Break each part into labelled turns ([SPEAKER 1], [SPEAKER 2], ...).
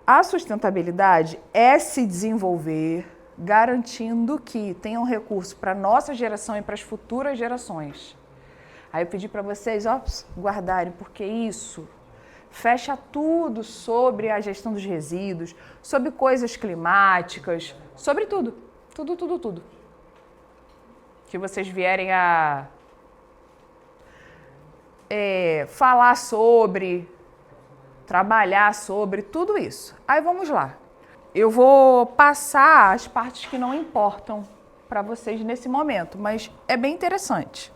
[SPEAKER 1] A sustentabilidade é se desenvolver garantindo que tenham recurso para a nossa geração e para as futuras gerações. Aí eu pedi para vocês guardarem, porque isso fecha tudo sobre a gestão dos resíduos, sobre coisas climáticas, sobre tudo. Tudo. Que vocês vierem a falar sobre, trabalhar sobre, tudo isso. Aí vamos lá. Eu vou passar as partes que não importam para vocês nesse momento, mas é bem interessante.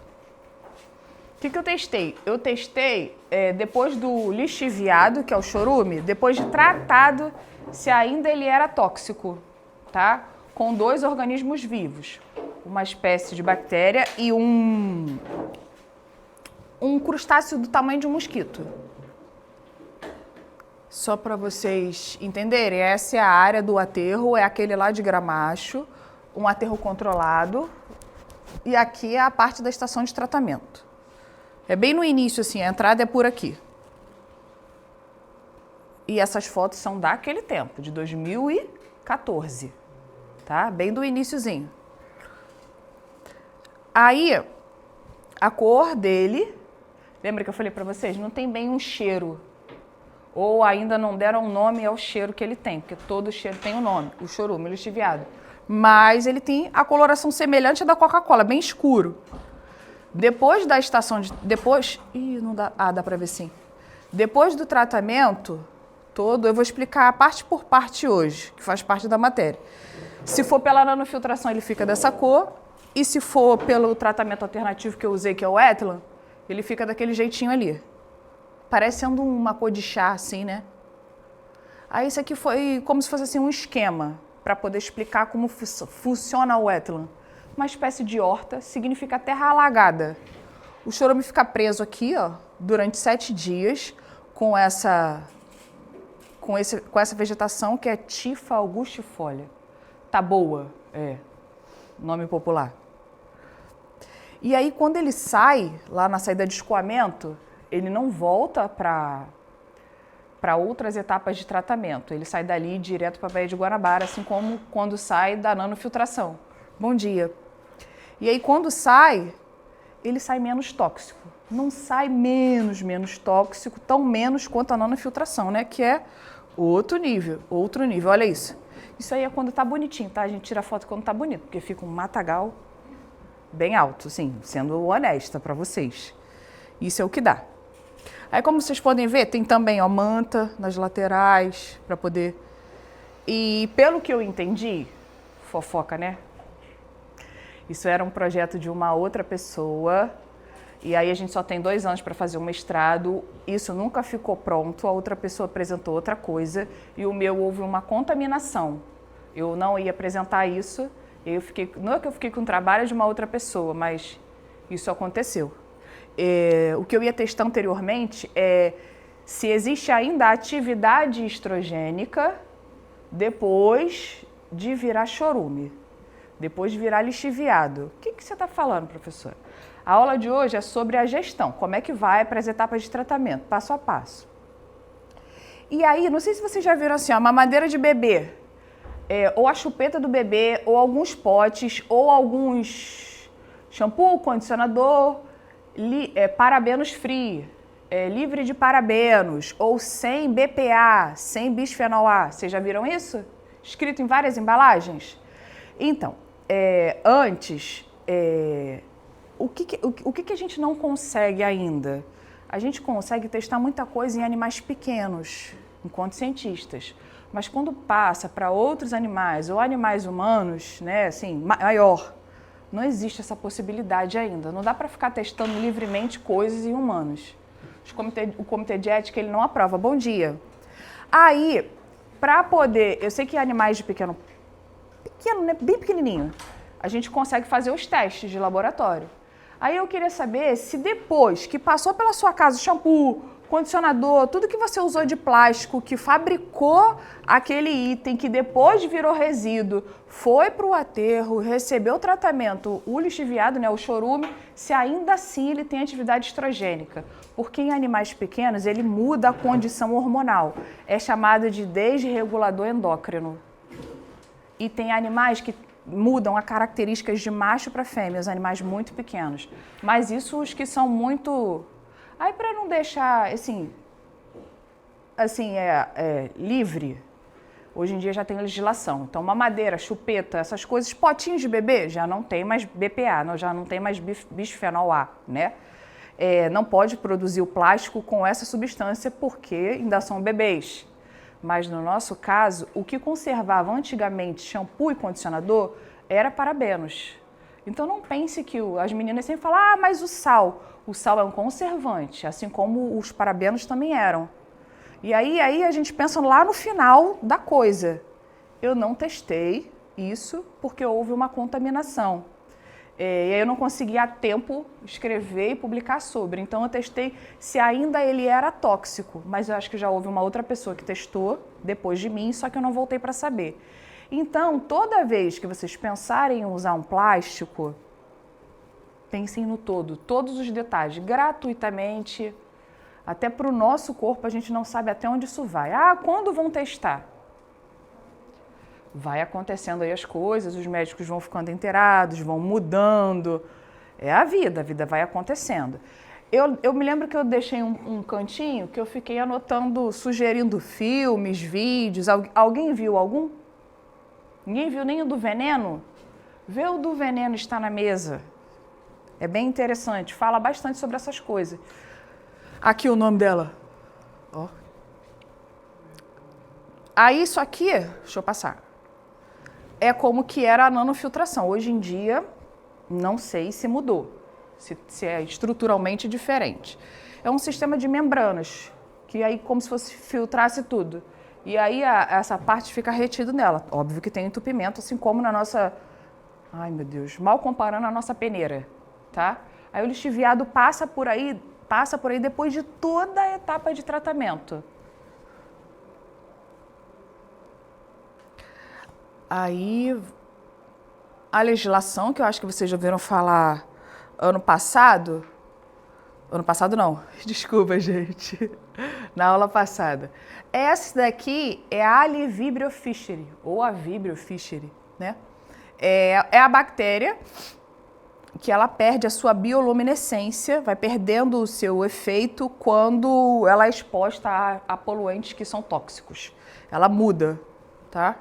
[SPEAKER 1] O que eu testei? Eu testei depois do lixiviado, que é o chorume, depois de tratado, se ainda ele era tóxico, tá? Com 2 organismos vivos, uma espécie de bactéria e um crustáceo do tamanho de um mosquito. Só para vocês entenderem, essa é a área do aterro, é aquele lá de Gramacho, um aterro controlado, e aqui é a parte da estação de tratamento. É bem no início, assim, a entrada é por aqui. E essas fotos são daquele tempo, de 2014, tá? Bem do iniciozinho. Aí, a cor dele, lembra que eu falei para vocês? Não tem bem um cheiro. Ou ainda não deram um nome ao cheiro que ele tem, porque todo cheiro tem um nome, o chorume, o lixiviado. Mas ele tem a coloração semelhante à da Coca-Cola, bem escuro. Depois da estação de... não dá... dá pra ver sim. Depois do tratamento todo, eu vou explicar parte por parte hoje, que faz parte da matéria. Se for pela nanofiltração, ele fica dessa cor. E se for pelo tratamento alternativo que eu usei, que é o Ethylene, ele fica daquele jeitinho ali. Parecendo uma cor de chá, assim, né? Aí isso aqui foi como se fosse assim, um esquema para poder explicar como funciona o Ethylene. Uma espécie de horta, significa terra alagada. O chorume fica preso aqui, ó, durante 7 dias com essa vegetação que é Typha augustifolia. Taboa, nome popular. E aí, quando ele sai, lá na saída de escoamento, ele não volta para outras etapas de tratamento. Ele sai dali direto para a Baía de Guanabara, assim como quando sai da nanofiltração. Bom dia. E aí, quando sai, ele sai menos tóxico. Não sai menos tóxico, tão menos quanto a nanofiltração, né? Que é outro nível. Olha isso. Isso aí é quando tá bonitinho, tá? A gente tira foto quando tá bonito, porque fica um matagal bem alto, assim, sendo honesta para vocês. Isso é o que dá. Aí, como vocês podem ver, tem também, ó, manta nas laterais, para poder... E, pelo que eu entendi, fofoca, né? Isso era um projeto de uma outra pessoa, e aí a gente só tem 2 anos para fazer o mestrado, isso nunca ficou pronto, a outra pessoa apresentou outra coisa, e o meu houve uma contaminação. Eu não ia apresentar isso, não é que eu fiquei com o trabalho de uma outra pessoa, mas isso aconteceu. O que eu ia testar anteriormente é se existe ainda atividade estrogênica depois de virar chorume, depois de virar lixiviado. O que você está falando, professora? A aula de hoje é sobre a gestão, como é que vai para as etapas de tratamento, passo a passo. E aí, não sei se vocês já viram assim, ó, mamadeira de bebê, ou a chupeta do bebê, ou alguns potes, ou alguns shampoo, condicionador, parabenos free, livre de parabenos, ou sem BPA, sem bisfenol A. Vocês já viram isso? Escrito em várias embalagens? Então, antes, o que a gente não consegue ainda? A gente consegue testar muita coisa em animais pequenos, enquanto cientistas. Mas quando passa para outros animais ou animais humanos, né, assim, maior, não existe essa possibilidade ainda. Não dá para ficar testando livremente coisas em humanos. O comitê de ética ele não aprova. Bom dia. Aí, para poder... Eu sei que animais de pequeno, né, bem pequenininho, a gente consegue fazer os testes de laboratório. Aí eu queria saber se depois que passou pela sua casa shampoo, condicionador, tudo que você usou de plástico, que fabricou aquele item, que depois virou resíduo, foi para o aterro, recebeu o tratamento, o lixiviado, né, o chorume, se ainda assim ele tem atividade estrogênica. Porque em animais pequenos ele muda a condição hormonal. É chamada de desregulador endócrino. E tem animais que mudam as características de macho para fêmea, os animais muito pequenos. Mas isso os que são muito... Aí para não deixar, livre, hoje em dia já tem legislação. Então mamadeira, chupeta, essas coisas, potinhos de bebê, já não tem mais BPA, já não tem mais bisfenol A, né? Não pode produzir o plástico com essa substância porque ainda são bebês. Mas no nosso caso, o que conservava antigamente shampoo e condicionador era parabenos. Então não pense que as meninas sempre falam, mas o sal é um conservante, assim como os parabenos também eram. E aí a gente pensa lá no final da coisa. Eu não testei isso porque houve uma contaminação. E aí eu não consegui a tempo escrever e publicar sobre. Então eu testei se ainda ele era tóxico, mas eu acho que já houve uma outra pessoa que testou depois de mim, só que eu não voltei para saber. Então, toda vez que vocês pensarem em usar um plástico, pensem no todo, todos os detalhes, gratuitamente. Até para o nosso corpo, a gente não sabe até onde isso vai. Quando vão testar? Vai acontecendo aí as coisas, os médicos vão ficando inteirados, vão mudando. É a vida vai acontecendo. Eu me lembro que eu deixei um cantinho que eu fiquei anotando, sugerindo filmes, vídeos. Alguém viu algum? Ninguém viu nem o do veneno? Vê o do veneno, está na mesa. É bem interessante, fala bastante sobre essas coisas. Aqui o nome dela. Ó. Aí isso aqui, deixa eu passar. É como que era a nanofiltração. Hoje em dia, não sei se mudou, se é estruturalmente diferente. É um sistema de membranas, que aí como se fosse filtrasse tudo. E aí essa parte fica retida nela. Óbvio que tem entupimento, assim como na nossa... Ai, meu Deus, mal comparando a nossa peneira, tá? Aí o lixiviado passa por aí depois de toda a etapa de tratamento. Aí, a legislação, que eu acho que vocês já ouviram falar ano passado não, desculpa, gente, na aula passada. Essa daqui é a Vibrio fischeri, ou a Vibrio fischeri, né? É a bactéria que ela perde a sua bioluminescência, vai perdendo o seu efeito quando ela é exposta a poluentes que são tóxicos. Ela muda, tá?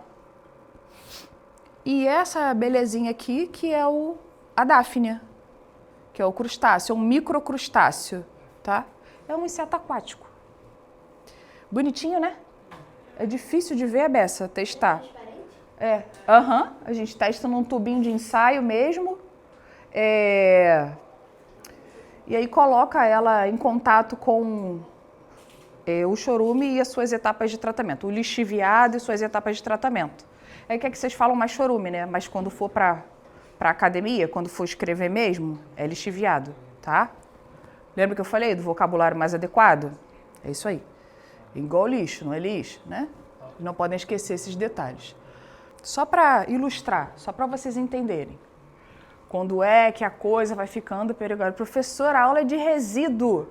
[SPEAKER 1] E essa belezinha aqui que é a Daphnia, que é o crustáceo, é um microcrustáceo, tá? É um inseto aquático. Bonitinho, né? É difícil de ver a beça, testar. A gente testa num tubinho de ensaio mesmo. E aí coloca ela em contato com o chorume e as suas etapas de tratamento, o lixiviado e suas etapas de tratamento. Aí o que é que vocês falam mais chorume, né? Mas quando for para academia, quando for escrever mesmo, é lixiviado, tá? Lembra que eu falei do vocabulário mais adequado? É isso aí. Igual lixo, não é lixo, né? Não podem esquecer esses detalhes. Só para ilustrar, só para vocês entenderem. Quando é que a coisa vai ficando perigosa? Professor, a aula é de resíduo.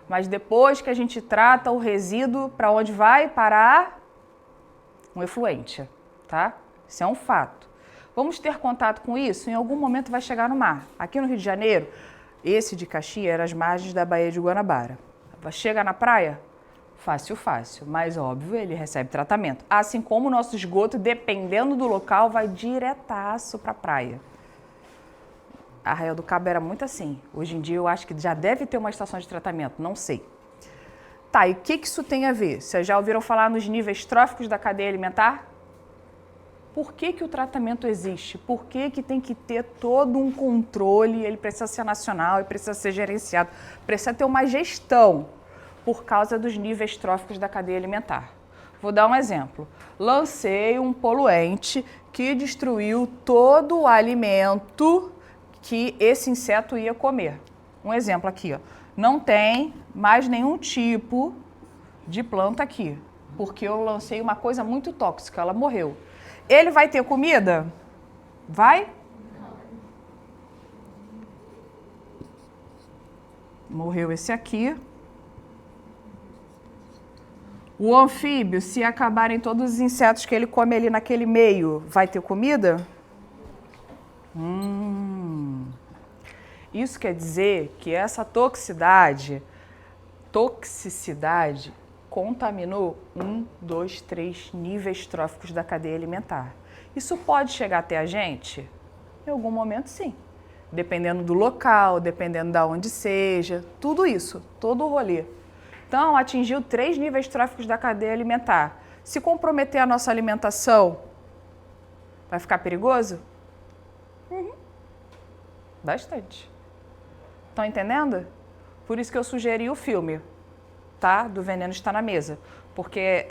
[SPEAKER 1] Mas depois que a gente trata o resíduo, para onde vai? Para um efluente, tá? Isso é um fato. Vamos ter contato com isso? Em algum momento vai chegar no mar. Aqui no Rio de Janeiro, esse de Caxias era as margens da Baía de Guanabara. Chega na praia? Fácil. Mas, óbvio, ele recebe tratamento. Assim como o nosso esgoto, dependendo do local, vai diretaço para a praia. Arraial do Cabo era muito assim. Hoje em dia eu acho que já deve ter uma estação de tratamento, não sei. Tá, e o que isso tem a ver? Vocês já ouviram falar nos níveis tróficos da cadeia alimentar? Por que o tratamento existe? Por que tem que ter todo um controle? Ele precisa ser nacional, ele precisa ser gerenciado, precisa ter uma gestão por causa dos níveis tróficos da cadeia alimentar. Vou dar um exemplo. Lancei um poluente que destruiu todo o alimento que esse inseto ia comer. Um exemplo aqui, ó. Não tem mais nenhum tipo de planta aqui, porque eu lancei uma coisa muito tóxica, ela morreu. Ele vai ter comida? Vai? Morreu esse aqui. O anfíbio, se acabarem todos os insetos que ele come ali naquele meio, vai ter comida? Isso quer dizer que essa toxicidade contaminou 1, 2, 3 níveis tróficos da cadeia alimentar. Isso pode chegar até a gente? Em algum momento, sim. Dependendo do local, dependendo de onde seja, tudo isso, todo o rolê. Então, atingiu 3 níveis tróficos da cadeia alimentar. Se comprometer a nossa alimentação, vai ficar perigoso? Bastante. Estão entendendo? Por isso que eu sugeri o filme, tá? Do Veneno Está na Mesa. Porque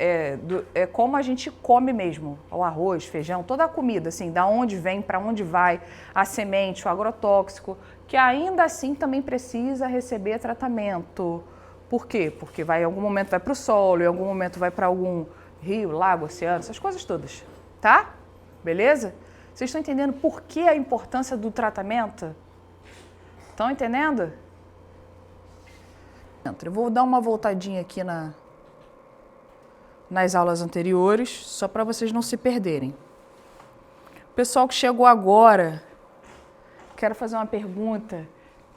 [SPEAKER 1] é como a gente come mesmo. O arroz, feijão, toda a comida, assim, da onde vem, para onde vai, a semente, o agrotóxico, que ainda assim também precisa receber tratamento. Por quê? Porque em algum momento vai para o solo, em algum momento vai para algum rio, lago, oceano, essas coisas todas, tá? Beleza? Vocês estão entendendo por que a importância do tratamento? Estão entendendo? Eu vou dar uma voltadinha aqui nas aulas anteriores, só para vocês não se perderem. O pessoal que chegou agora, quero fazer uma pergunta.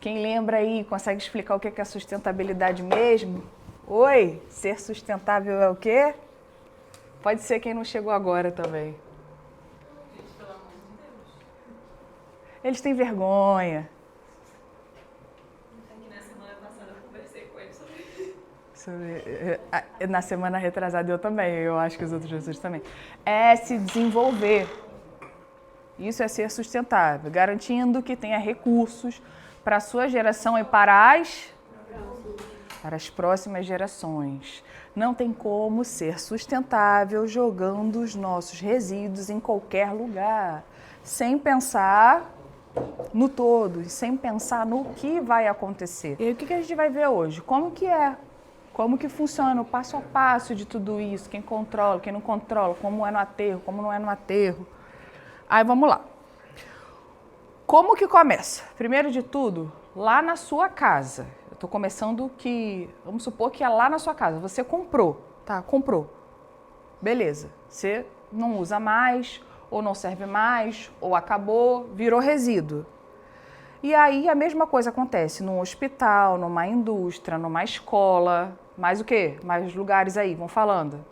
[SPEAKER 1] Quem lembra aí, consegue explicar o que é sustentabilidade mesmo? Oi, ser sustentável é o quê? Pode ser quem não chegou agora também.
[SPEAKER 2] Pelo amor de Deus.
[SPEAKER 1] Eles têm vergonha.
[SPEAKER 2] Na semana passada eu conversei com eles
[SPEAKER 1] Na semana retrasada eu também, eu acho que os outros professores também. É se desenvolver. Isso é ser sustentável, garantindo que tenha recursos para a sua geração e para as próximas gerações. Não tem como ser sustentável jogando os nossos resíduos em qualquer lugar, sem pensar no todo, sem pensar no que vai acontecer. E aí, o que a gente vai ver hoje? Como que é? Como que funciona o passo a passo de tudo isso? Quem controla, quem não controla, como é no aterro, como não é no aterro. Aí vamos lá. Como que começa? Primeiro de tudo, lá na sua casa. Eu estou começando vamos supor que é lá na sua casa. Você comprou, tá? Comprou. Beleza. Você não usa mais, ou não serve mais, ou acabou, virou resíduo. E aí a mesma coisa acontece num hospital, numa indústria, numa escola, mais o quê? Mais lugares aí, vão falando.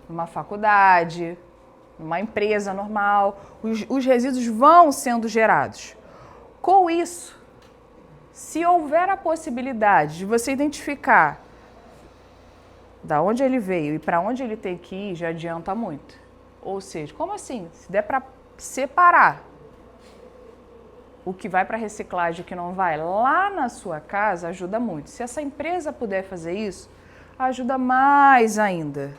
[SPEAKER 1] Numa faculdade, numa empresa normal, os resíduos vão sendo gerados. Com isso, se houver a possibilidade de você identificar da onde ele veio e para onde ele tem que ir, já adianta muito. Ou seja, como assim? Se der para separar o que vai para reciclagem e o que não vai lá na sua casa, ajuda muito. Se essa empresa puder fazer isso, ajuda mais ainda.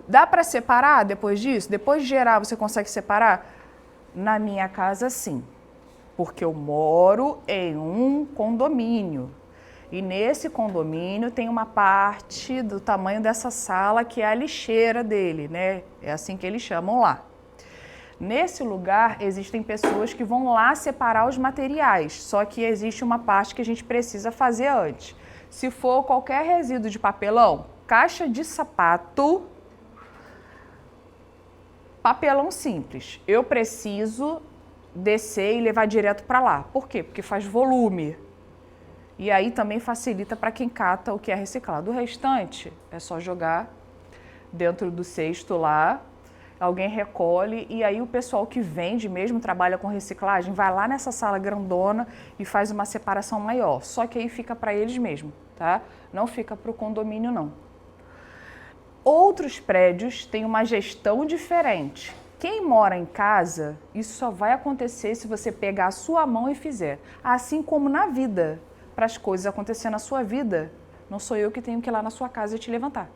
[SPEAKER 1] Dá para separar depois disso? Depois de gerar, você consegue separar? Na minha casa, sim. Porque eu moro em um condomínio. E nesse condomínio tem uma parte do tamanho dessa sala que é a lixeira dele, né? É assim que eles chamam lá. Nesse lugar, existem pessoas que vão lá separar os materiais, só que existe uma parte que a gente precisa fazer antes. Se for qualquer resíduo de papelão, caixa de sapato, papelão simples, eu preciso descer e levar direto para lá. Por quê? Porque faz volume. E aí também facilita para quem cata o que é reciclado. O restante é só jogar dentro do cesto lá, alguém recolhe e aí o pessoal que vende mesmo, trabalha com reciclagem, vai lá nessa sala grandona e faz uma separação maior. Só que aí fica para eles mesmo, tá? Não fica para o condomínio, não. Outros prédios têm uma gestão diferente. Quem mora em casa, isso só vai acontecer se você pegar a sua mão e fizer. Assim como na vida, para as coisas acontecerem na sua vida, não sou eu que tenho que ir lá na sua casa e te levantar.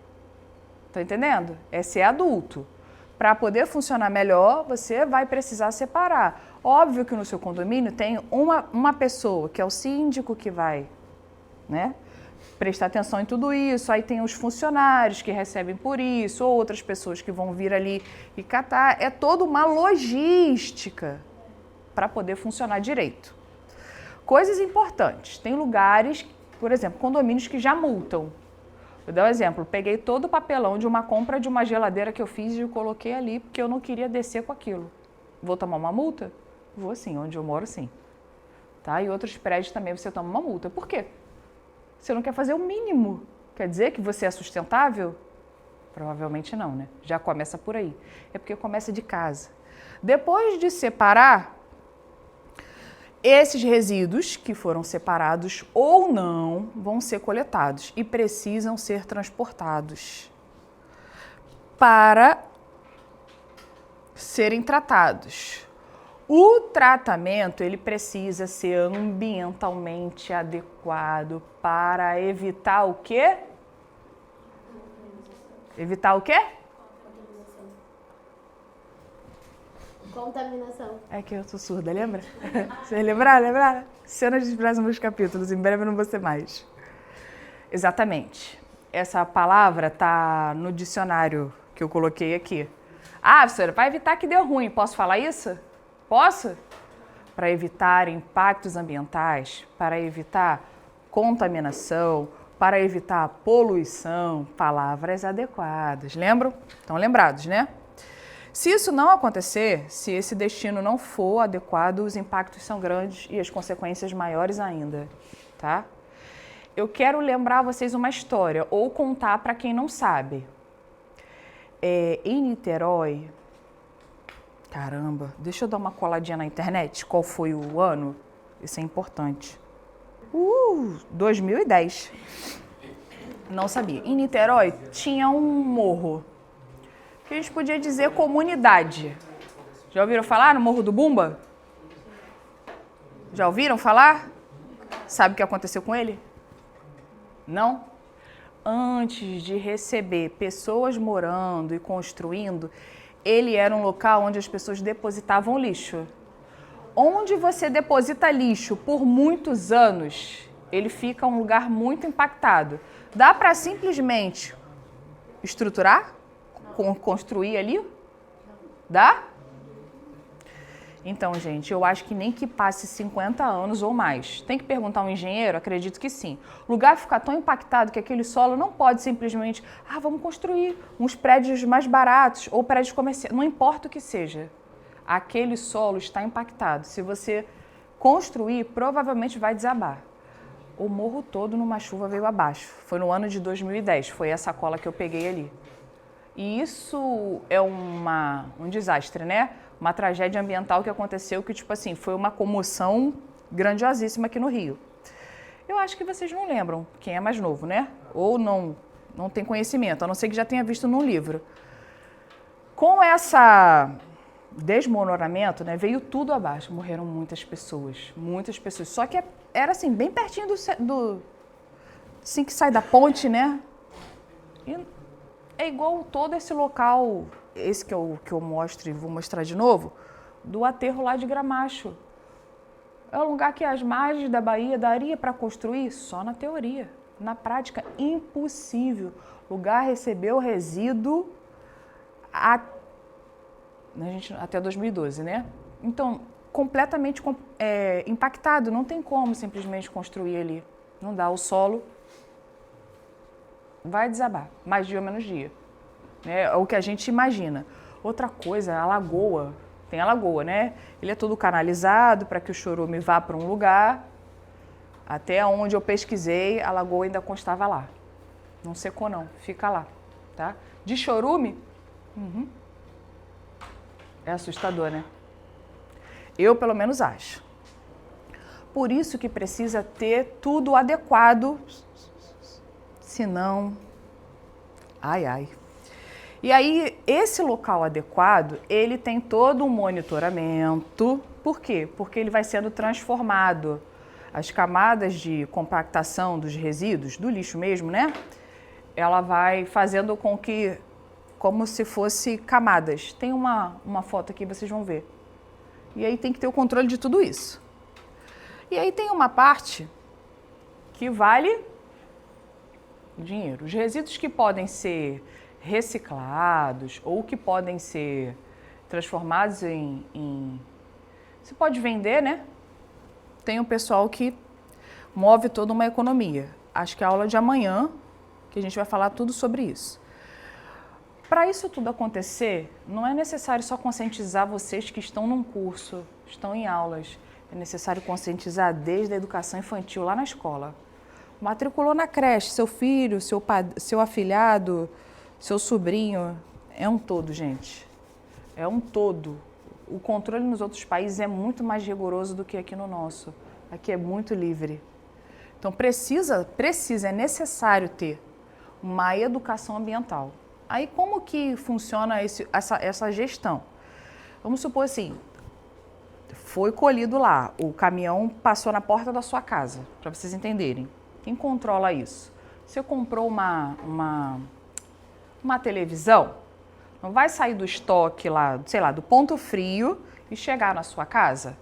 [SPEAKER 1] Tá entendendo? É ser adulto. Para poder funcionar melhor, você vai precisar separar. Óbvio que no seu condomínio tem uma pessoa, que é o síndico, que vai, né, prestar atenção em tudo isso. Aí tem os funcionários que recebem por isso, ou outras pessoas que vão vir ali e catar. É toda uma logística para poder funcionar direito. Coisas importantes. Tem lugares, por exemplo, condomínios que já multam. Vou dar um exemplo. Peguei todo o papelão de uma compra de uma geladeira que eu fiz e eu coloquei ali porque eu não queria descer com aquilo. Vou tomar uma multa? Vou sim, onde eu moro sim. Tá? E outros prédios também você toma uma multa. Por quê? Você não quer fazer o mínimo. Quer dizer que você é sustentável? Provavelmente não, né? Já começa por aí. É porque começa de casa. Depois de separar, esses resíduos que foram separados ou não vão ser coletados e precisam ser transportados para serem tratados. O tratamento, ele precisa ser ambientalmente adequado para evitar o quê? Evitar o quê?
[SPEAKER 3] Contaminação.
[SPEAKER 1] É que eu tô surda, lembra? Vocês lembraram? Cenas dos próximos capítulos, em breve eu não vou ser mais. Exatamente. Essa palavra tá no dicionário que eu coloquei aqui. Ah, professora, vai evitar que deu ruim. Posso falar isso? Posso? Para evitar impactos ambientais, para evitar contaminação, para evitar poluição, palavras adequadas. Lembram? Estão lembrados, né? Se isso não acontecer, se esse destino não for adequado, os impactos são grandes e as consequências maiores ainda, tá? Eu quero lembrar vocês uma história, ou contar para quem não sabe. Em Niterói, caramba, deixa eu dar uma coladinha na internet, qual foi o ano? Isso é importante. 2010. Não sabia. Em Niterói tinha um morro, que a gente podia dizer comunidade. Já ouviram falar no Morro do Bumba? Já ouviram falar? Sabe o que aconteceu com ele? Não? Antes de receber pessoas morando e construindo, ele era um local onde as pessoas depositavam lixo. Onde você deposita lixo por muitos anos, ele fica um lugar muito impactado. Dá para simplesmente estruturar? Construir ali? Dá? Então, gente, eu acho que nem que passe 50 anos ou mais. Tem que perguntar a um engenheiro? Acredito que sim. O lugar fica tão impactado que aquele solo não pode simplesmente, vamos construir uns prédios mais baratos ou prédios comerciais. Não importa o que seja. Aquele solo está impactado. Se você construir, provavelmente vai desabar. O morro todo numa chuva veio abaixo. Foi no ano de 2010. Foi essa cola que eu peguei ali. E isso é um desastre, né? Uma tragédia ambiental que aconteceu que, tipo assim, foi uma comoção grandiosíssima aqui no Rio. Eu acho que vocês não lembram, quem é mais novo, né? Ou não tem conhecimento, a não ser que já tenha visto num livro. Com essa desmoronamento, né, veio tudo abaixo, morreram muitas pessoas. Só que era assim, bem pertinho do assim que sai da ponte, né? E é igual todo esse local, esse que eu mostro e vou mostrar de novo, do aterro lá de Gramacho. É um lugar que as margens da Bahia daria para construir só na teoria. Na prática, impossível. O lugar recebeu resíduo até 2012, né? Então, completamente impactado. Não tem como simplesmente construir ali. Não dá. O solo vai desabar, mais dia ou menos dia. É o que a gente imagina. Outra coisa, a lagoa. Tem a lagoa, né? Ele é todo canalizado para que o chorume vá para um lugar. Até onde eu pesquisei, a lagoa ainda constava lá. Não secou não, fica lá, tá? De chorume, é assustador, né? Eu, pelo menos, acho. Por isso que precisa ter tudo adequado, senão... Ai. E aí, esse local adequado, ele tem todo um monitoramento. Por quê? Porque ele vai sendo transformado. As camadas de compactação dos resíduos, do lixo mesmo, né? Ela vai fazendo com que, como se fosse camadas. Tem uma foto aqui, vocês vão ver. E aí tem que ter o controle de tudo isso. E aí tem uma parte que vale dinheiro. Os resíduos que podem ser reciclados ou que podem ser transformados você pode vender, né? Tem um pessoal que move toda uma economia. Acho que a aula de amanhã, que a gente vai falar tudo sobre isso. Para isso tudo acontecer, não é necessário só conscientizar vocês que estão num curso, estão em aulas. É necessário conscientizar desde a educação infantil, lá na escola. Matriculou na creche, seu filho, seu afilhado, seu sobrinho. É um todo, gente. É um todo. O controle nos outros países é muito mais rigoroso do que aqui no nosso. Aqui é muito livre. Então é necessário ter uma educação ambiental. Aí como que funciona essa gestão? Vamos supor assim, foi colhido lá, o caminhão passou na porta da sua casa, para vocês entenderem. Quem controla isso? Você comprou uma televisão, não vai sair do estoque lá, sei lá, do ponto frio e chegar na sua casa?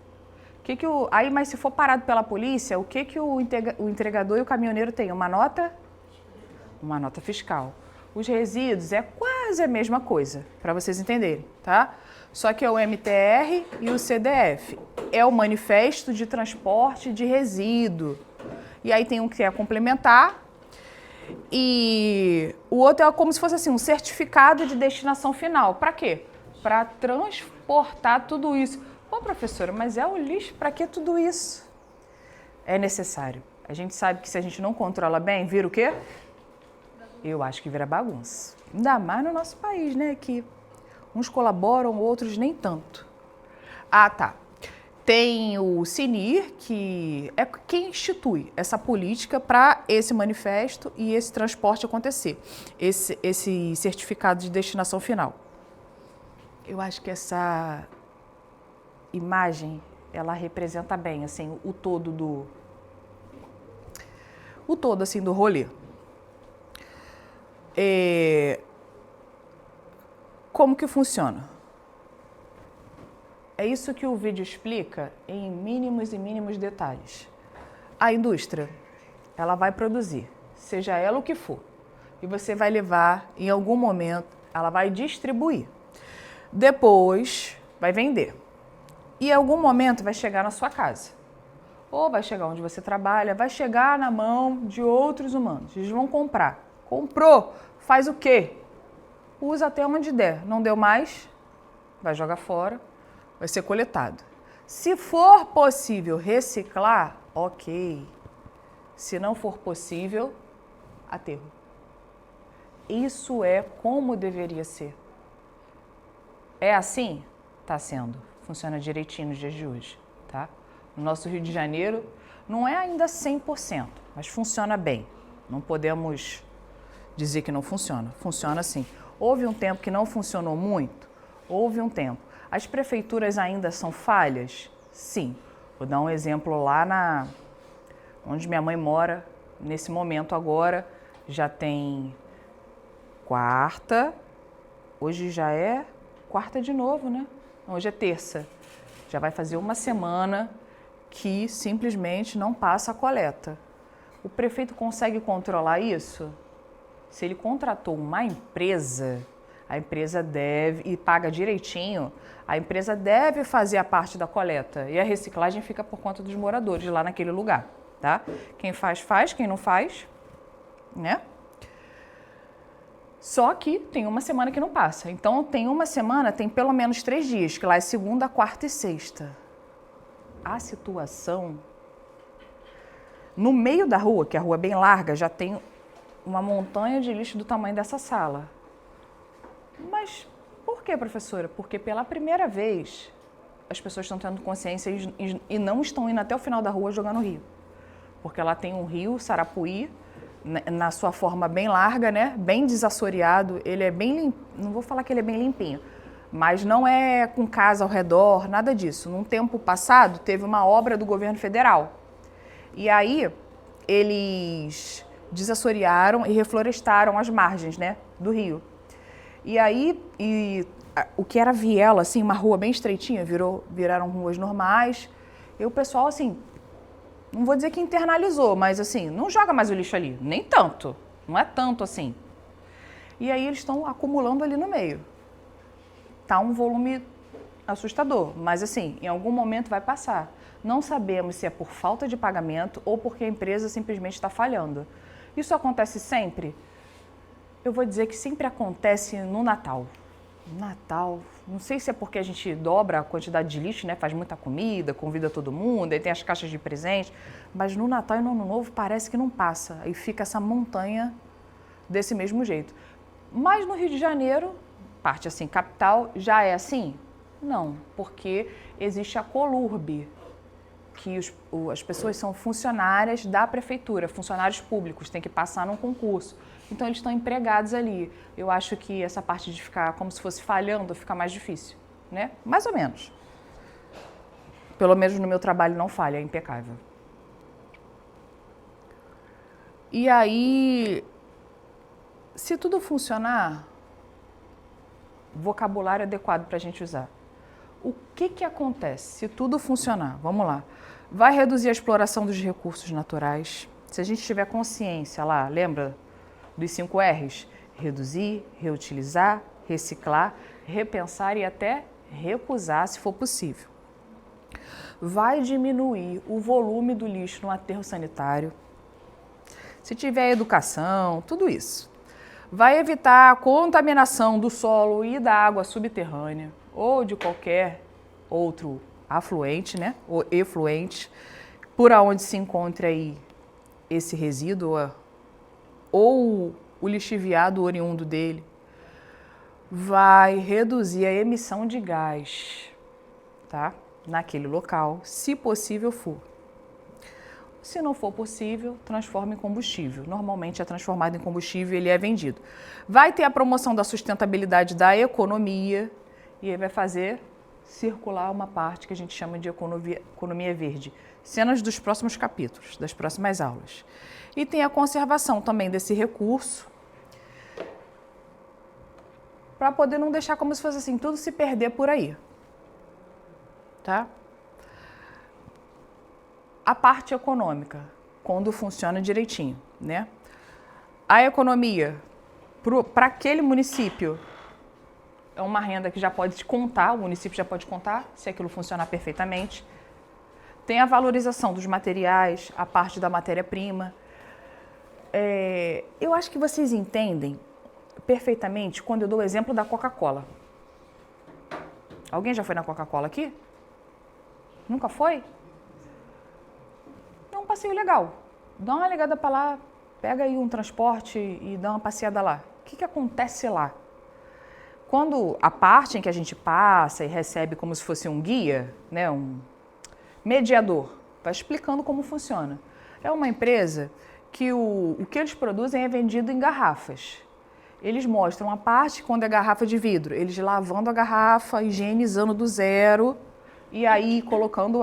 [SPEAKER 1] Mas se for parado pela polícia, o que o entregador e o caminhoneiro têm? Uma nota? Uma nota fiscal. Os resíduos é quase a mesma coisa, para vocês entenderem, tá? Só que é o MTR e o CDF. É o Manifesto de Transporte de Resíduo. E aí tem um que é complementar e o outro é como se fosse assim, um certificado de destinação final. Para quê? Para transportar tudo isso. Pô, professora, mas é o lixo, para que tudo isso? É necessário. A gente sabe que se a gente não controla bem, vira o quê? Eu acho que vira bagunça. Ainda mais no nosso país, né? Que uns colaboram, outros nem tanto. Ah, tá. Tem o CNIR, que é quem institui essa política para esse manifesto e esse transporte acontecer. Esse certificado de destinação final. Eu acho que essa imagem, ela representa bem, assim, o todo assim, do rolê. Como que funciona? É isso que o vídeo explica em mínimos e mínimos detalhes. A indústria, ela vai produzir, seja ela o que for, e você vai levar, em algum momento, ela vai distribuir. Depois, vai vender. E em algum momento vai chegar na sua casa. Ou vai chegar onde você trabalha, vai chegar na mão de outros humanos. Eles vão comprar. Comprou, faz o quê? Usa até onde der. Não deu mais, vai jogar fora, vai ser coletado. Se for possível reciclar, ok. Se não for possível, aterro. Isso é como deveria ser. É assim? Está sendo. Funciona direitinho nos dias de hoje, tá? No nosso Rio de Janeiro, não é ainda 100%, mas funciona bem. Não podemos dizer que não funciona. Funciona sim. Houve um tempo que não funcionou muito? Houve um tempo. As prefeituras ainda são falhas? Sim. Vou dar um exemplo lá onde minha mãe mora, nesse momento agora, já tem quarta, hoje já é quarta de novo, né? Hoje é terça. Já vai fazer uma semana que simplesmente não passa a coleta. O prefeito consegue controlar isso? Se ele contratou uma empresa, a empresa deve, e paga direitinho, a empresa deve fazer a parte da coleta. E a reciclagem fica por conta dos moradores lá naquele lugar, tá? Quem faz, faz. Quem não faz, né? Só que tem uma semana que não passa. Então, tem uma semana, tem pelo menos 3 dias, que lá é segunda, quarta e sexta. A situação... No meio da rua, que a rua é bem larga, já tem uma montanha de lixo do tamanho dessa sala. Mas por que, professora? Porque pela primeira vez as pessoas estão tendo consciência e não estão indo até o final da rua jogar no rio. Porque lá tem um rio, Sarapuí, na sua forma bem larga, né? Bem desassoreado, ele é bem limpo, não vou falar que ele é bem limpinho, mas não é com casa ao redor, nada disso. Num tempo passado, teve uma obra do governo federal. E aí, eles desassorearam e reflorestaram as margens, né, do rio. E aí, o que era viela, assim, uma rua bem estreitinha, viraram ruas normais. E o pessoal, assim, não vou dizer que internalizou, mas assim, não joga mais o lixo ali, nem tanto, não é tanto assim. E aí eles estão acumulando ali no meio. Tá um volume assustador, mas assim, em algum momento vai passar. Não sabemos se é por falta de pagamento ou porque a empresa simplesmente está falhando. Isso acontece sempre? Eu vou dizer que sempre acontece no Natal. Natal, não sei se é porque a gente dobra a quantidade de lixo, né? Faz muita comida, convida todo mundo, aí tem as caixas de presente, mas no Natal e no Ano Novo parece que não passa, aí fica essa montanha desse mesmo jeito. Mas no Rio de Janeiro, parte assim, capital, já é assim? Não, porque existe a Colurb, que as pessoas são funcionárias da prefeitura, funcionários públicos, tem que passar num concurso. Então, eles estão empregados ali. Eu acho que essa parte de ficar como se fosse falhando fica mais difícil, né? Mais ou menos. Pelo menos no meu trabalho não falha, é impecável. E aí, se tudo funcionar, vocabulário adequado para a gente usar. O que acontece se tudo funcionar? Vamos lá. Vai reduzir a exploração dos recursos naturais. Se a gente tiver consciência lá, lembra dos 5 R's? Reduzir, reutilizar, reciclar, repensar e até recusar, se for possível. Vai diminuir o volume do lixo no aterro sanitário. Se tiver educação, tudo isso. Vai evitar a contaminação do solo e da água subterrânea ou de qualquer outro afluente, né, ou efluente, por onde se encontre aí esse resíduo ou o lixiviado oriundo dele. Vai reduzir a emissão de gás, tá, naquele local, se possível for. Se não for possível, transforma em combustível. Normalmente é transformado em combustível e ele é vendido. Vai ter a promoção da sustentabilidade da economia e aí vai fazer circular uma parte que a gente chama de economia verde. Cenas dos próximos capítulos, das próximas aulas. E tem a conservação também desse recurso para poder não deixar como se fosse assim, tudo se perder por aí. Tá? A parte econômica, quando funciona direitinho, né? A economia, para aquele município, é uma renda que já pode contar, o município já pode contar, se aquilo funcionar perfeitamente. Tem a valorização dos materiais, a parte da matéria-prima. Eu acho que vocês entendem perfeitamente quando eu dou o exemplo da Coca-Cola. Alguém já foi na Coca-Cola aqui? Nunca foi? É um passeio legal. Dá uma ligada para lá, pega aí um transporte e dá uma passeada lá. O que acontece lá? Quando a parte em que a gente passa e recebe como se fosse um guia, né, um mediador, vai explicando como funciona. É uma empresa que o que eles produzem é vendido em garrafas. Eles mostram a parte quando é garrafa de vidro, eles lavando a garrafa, higienizando do zero e aí colocando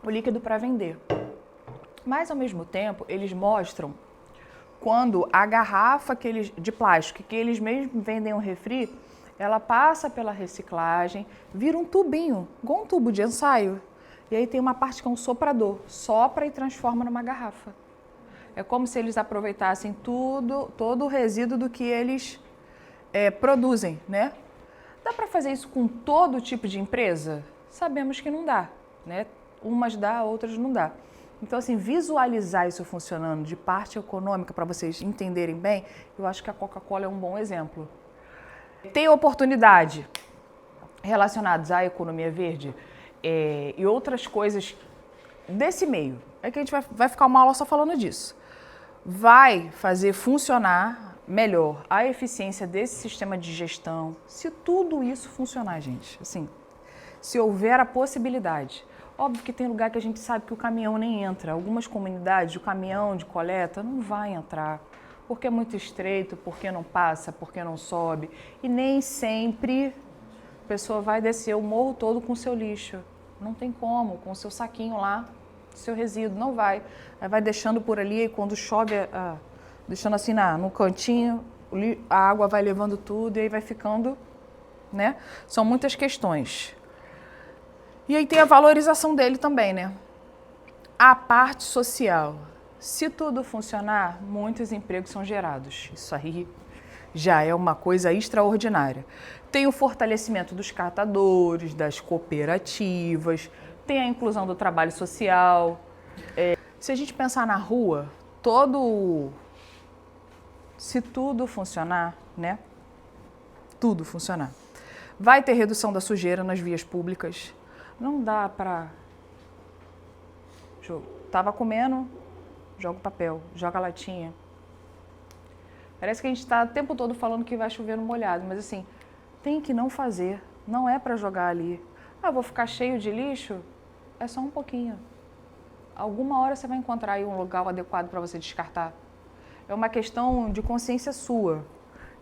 [SPEAKER 1] o líquido para vender. Mas, ao mesmo tempo, eles mostram quando a garrafa de plástico que eles mesmos vendem um refri, ela passa pela reciclagem, vira um tubinho, igual um tubo de ensaio. E aí tem uma parte que é um soprador, sopra e transforma numa garrafa. É como se eles aproveitassem todo o resíduo do que eles produzem, né? Dá para fazer isso com todo tipo de empresa? Sabemos que não dá, né? Umas dá, outras não dá. Então, assim, visualizar isso funcionando de parte econômica para vocês entenderem bem, eu acho que a Coca-Cola é um bom exemplo. Tem oportunidade relacionadas à economia verde e outras coisas desse meio. É que a gente vai ficar uma aula só falando disso. Vai fazer funcionar melhor a eficiência desse sistema de gestão, se tudo isso funcionar, gente. Assim, se houver a possibilidade. Óbvio que tem lugar que a gente sabe que o caminhão nem entra. Algumas comunidades, o caminhão de coleta não vai entrar, porque é muito estreito, porque não passa, porque não sobe. E nem sempre a pessoa vai descer o morro todo com o seu lixo. Não tem como, com o seu saquinho lá, seu resíduo, não vai. Aí vai deixando por ali e quando chove deixando assim no cantinho, a água vai levando tudo e aí vai ficando, né? São muitas questões. E aí tem a valorização dele também, né? A parte social. Se tudo funcionar, muitos empregos são gerados. Isso aí já é uma coisa extraordinária. Tem o fortalecimento dos catadores, das cooperativas, tem a inclusão do trabalho social. Se a gente pensar na rua, se tudo funcionar, né? Tudo funcionar. Vai ter redução da sujeira nas vias públicas. Não dá para... Tava comendo, joga o papel, joga a latinha. Parece que a gente está o tempo todo falando que vai chover no molhado, mas assim, tem que não fazer. Não é para jogar ali. Ah, vou ficar cheio de lixo? É só um pouquinho. Alguma hora você vai encontrar aí um lugar adequado para você descartar. É uma questão de consciência sua,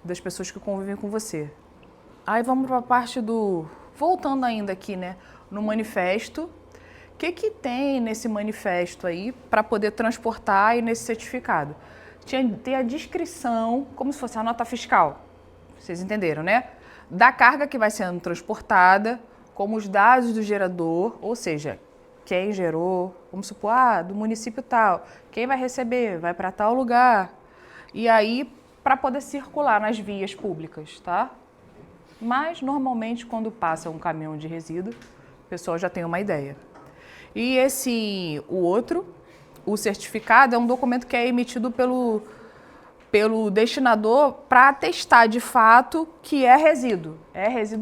[SPEAKER 1] das pessoas que convivem com você. Aí vamos para a parte do... Voltando ainda aqui, né? No manifesto. O que tem nesse manifesto aí para poder transportar e nesse certificado? Tem a descrição, como se fosse a nota fiscal. Vocês entenderam, né? Da carga que vai sendo transportada, como os dados do gerador, ou seja, quem gerou, vamos supor, do município tal, quem vai receber, vai para tal lugar. E aí, para poder circular nas vias públicas, tá? Mas, normalmente, quando passa um caminhão de resíduo, o pessoal já tem uma ideia. E o certificado é um documento que é emitido pelo destinador para atestar de fato que é resíduo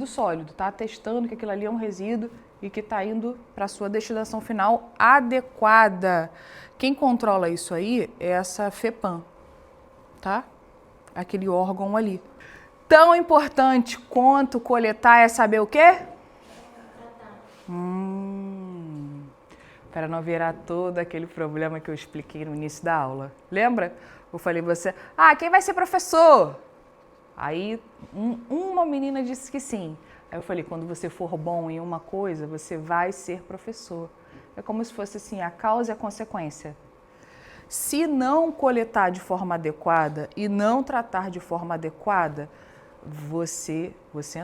[SPEAKER 1] sólido, tá atestando que aquilo ali é um resíduo e que está indo para a sua destinação final adequada. Quem controla isso aí é essa FEPAM, tá? Aquele órgão ali. Tão importante quanto coletar é saber o quê? Para não virar todo aquele problema que eu expliquei no início da aula. Lembra? Eu falei você, quem vai ser professor? Aí uma menina disse que sim. Aí eu falei, quando você for bom em uma coisa, você vai ser professor. É como se fosse assim, a causa e a consequência. Se não coletar de forma adequada e não tratar de forma adequada, você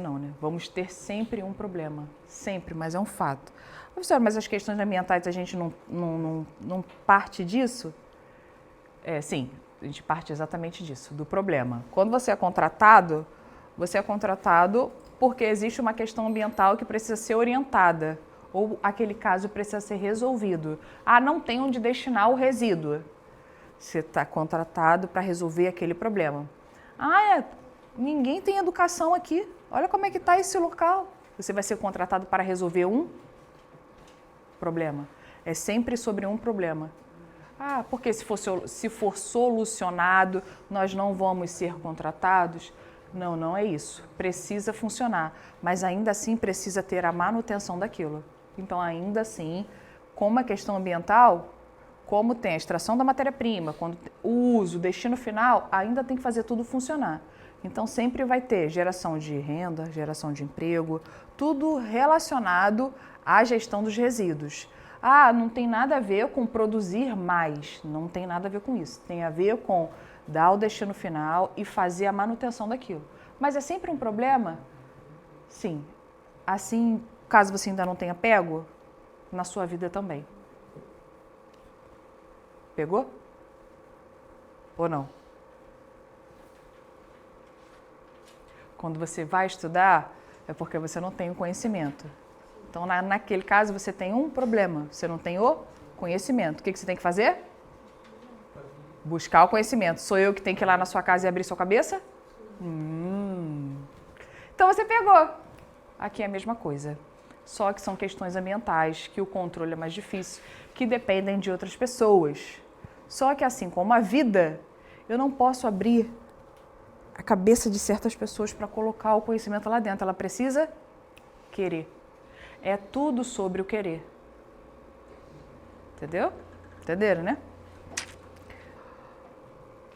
[SPEAKER 1] não, né? Vamos ter sempre um problema. Sempre, mas é um fato. Professora, mas as questões ambientais a gente não parte disso? Sim, a gente parte exatamente disso, do problema. Quando você é contratado porque existe uma questão ambiental que precisa ser orientada, ou aquele caso precisa ser resolvido. Não tem onde destinar o resíduo. Você está contratado para resolver aquele problema. Ninguém tem educação aqui. Olha como é que está esse local. Você vai ser contratado para resolver um problema. É sempre sobre um problema. Porque se for solucionado, nós não vamos ser contratados? Não é isso. Precisa funcionar, mas ainda assim precisa ter a manutenção daquilo. Então, ainda assim, como a questão ambiental, como tem a extração da matéria-prima, quando o uso, o destino final, ainda tem que fazer tudo funcionar. Então, sempre vai ter geração de renda, geração de emprego, tudo relacionado à gestão dos resíduos. Não tem nada a ver com produzir mais, não tem nada a ver com isso. Tem a ver com dar o destino final e fazer a manutenção daquilo. Mas é sempre um problema? Sim. Assim, caso você ainda não tenha pego, na sua vida também. Pegou? Ou não? Quando você vai estudar, é porque você não tem o conhecimento. Então, naquele caso, você tem um problema, você não tem o conhecimento. O que você tem que fazer? Buscar o conhecimento. Sou eu que tenho que ir lá na sua casa e abrir sua cabeça? Então, você pegou. Aqui é a mesma coisa. Só que são questões ambientais, que o controle é mais difícil, que dependem de outras pessoas. Só que assim como a vida, eu não posso abrir a cabeça de certas pessoas para colocar o conhecimento lá dentro. Ela precisa querer. É tudo sobre o querer. Entendeu? Entenderam, né?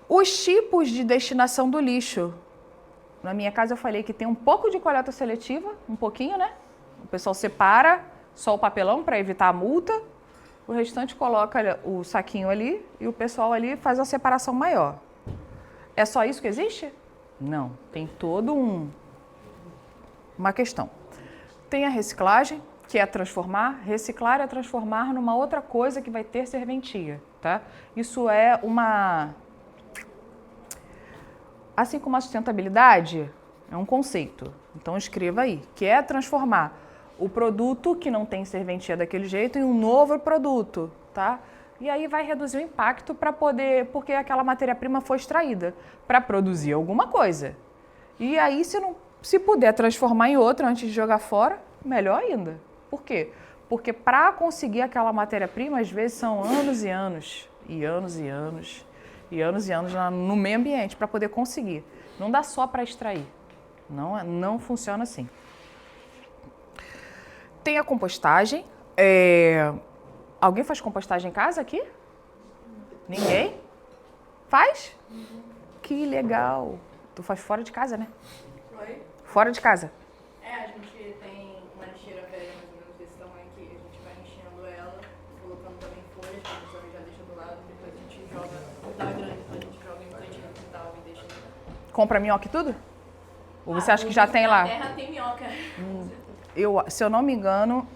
[SPEAKER 1] Os tipos de destinação do lixo. Na minha casa eu falei que tem um pouco de coleta seletiva, um pouquinho, né? O pessoal separa só o papelão para evitar a multa. O restante coloca o saquinho ali e o pessoal ali faz a separação maior. É só isso que existe? Não, tem todo uma questão. Tem a reciclagem, que é transformar, reciclar é transformar numa outra coisa que vai ter serventia, tá? Isso é assim como a sustentabilidade, é um conceito. Então escreva aí, que é transformar o produto que não tem serventia daquele jeito em um novo produto, tá? E aí vai reduzir o impacto porque aquela matéria-prima foi extraída para produzir alguma coisa. E aí se puder transformar em outra antes de jogar fora, melhor ainda. Por quê? Porque para conseguir aquela matéria-prima, às vezes são anos e anos, e anos e anos, e anos e anos no meio ambiente para poder conseguir. Não dá só para extrair. Não funciona assim. Tem a compostagem. Alguém faz compostagem em casa aqui? Ninguém? Faz? Que legal. Tu faz fora de casa, né?
[SPEAKER 2] Oi?
[SPEAKER 1] Fora de casa.
[SPEAKER 2] A gente tem uma lixeira velha, mais ou menos desse tamanho aqui. A gente vai enchendo ela, colocando também folhas, que a pessoa já deixa do lado. Depois a gente joga, tá grande, então a gente joga em cantinho no quintal e deixa.
[SPEAKER 1] Compra minhoca e tudo? Ou você acha que já tem lá?
[SPEAKER 2] Na terra tem minhoca.
[SPEAKER 1] Se eu não me engano,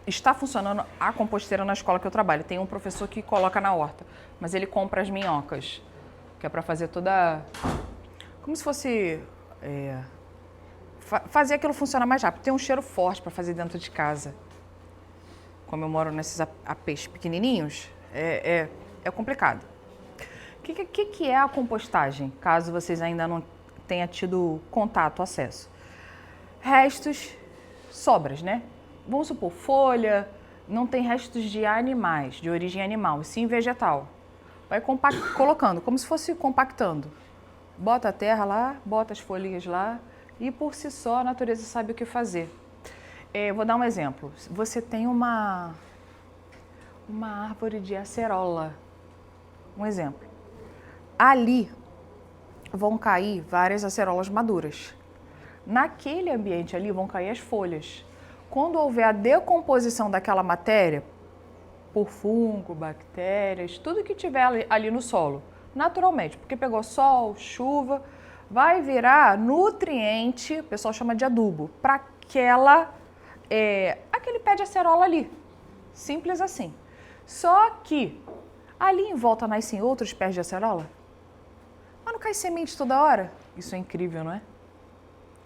[SPEAKER 1] está funcionando a composteira na escola que eu trabalho. Tem um professor que coloca na horta, mas ele compra as minhocas, que é para fazer toda... Como se fosse... fazer aquilo funcionar mais rápido. Tem um cheiro forte para fazer dentro de casa. Como eu moro nesses APs pequenininhos, é complicado. O que é a compostagem, caso vocês ainda não tenham tido contato, acesso? Restos, sobras, né? Vamos supor, folha, não tem restos de animais, de origem animal, e sim vegetal. Vai colocando, como se fosse compactando. Bota a terra lá, bota as folhinhas lá e por si só a natureza sabe o que fazer. Vou dar um exemplo. Você tem uma árvore de acerola, um exemplo. Ali vão cair várias acerolas maduras. Naquele ambiente ali vão cair as folhas. Quando houver a decomposição daquela matéria, por fungo, bactérias, tudo que tiver ali no solo, naturalmente, porque pegou sol, chuva, vai virar nutriente, o pessoal chama de adubo, para aquele pé de acerola ali. Simples assim. Só que ali em volta nascem outros pés de acerola. Mas não cai semente toda hora? Isso é incrível, não é?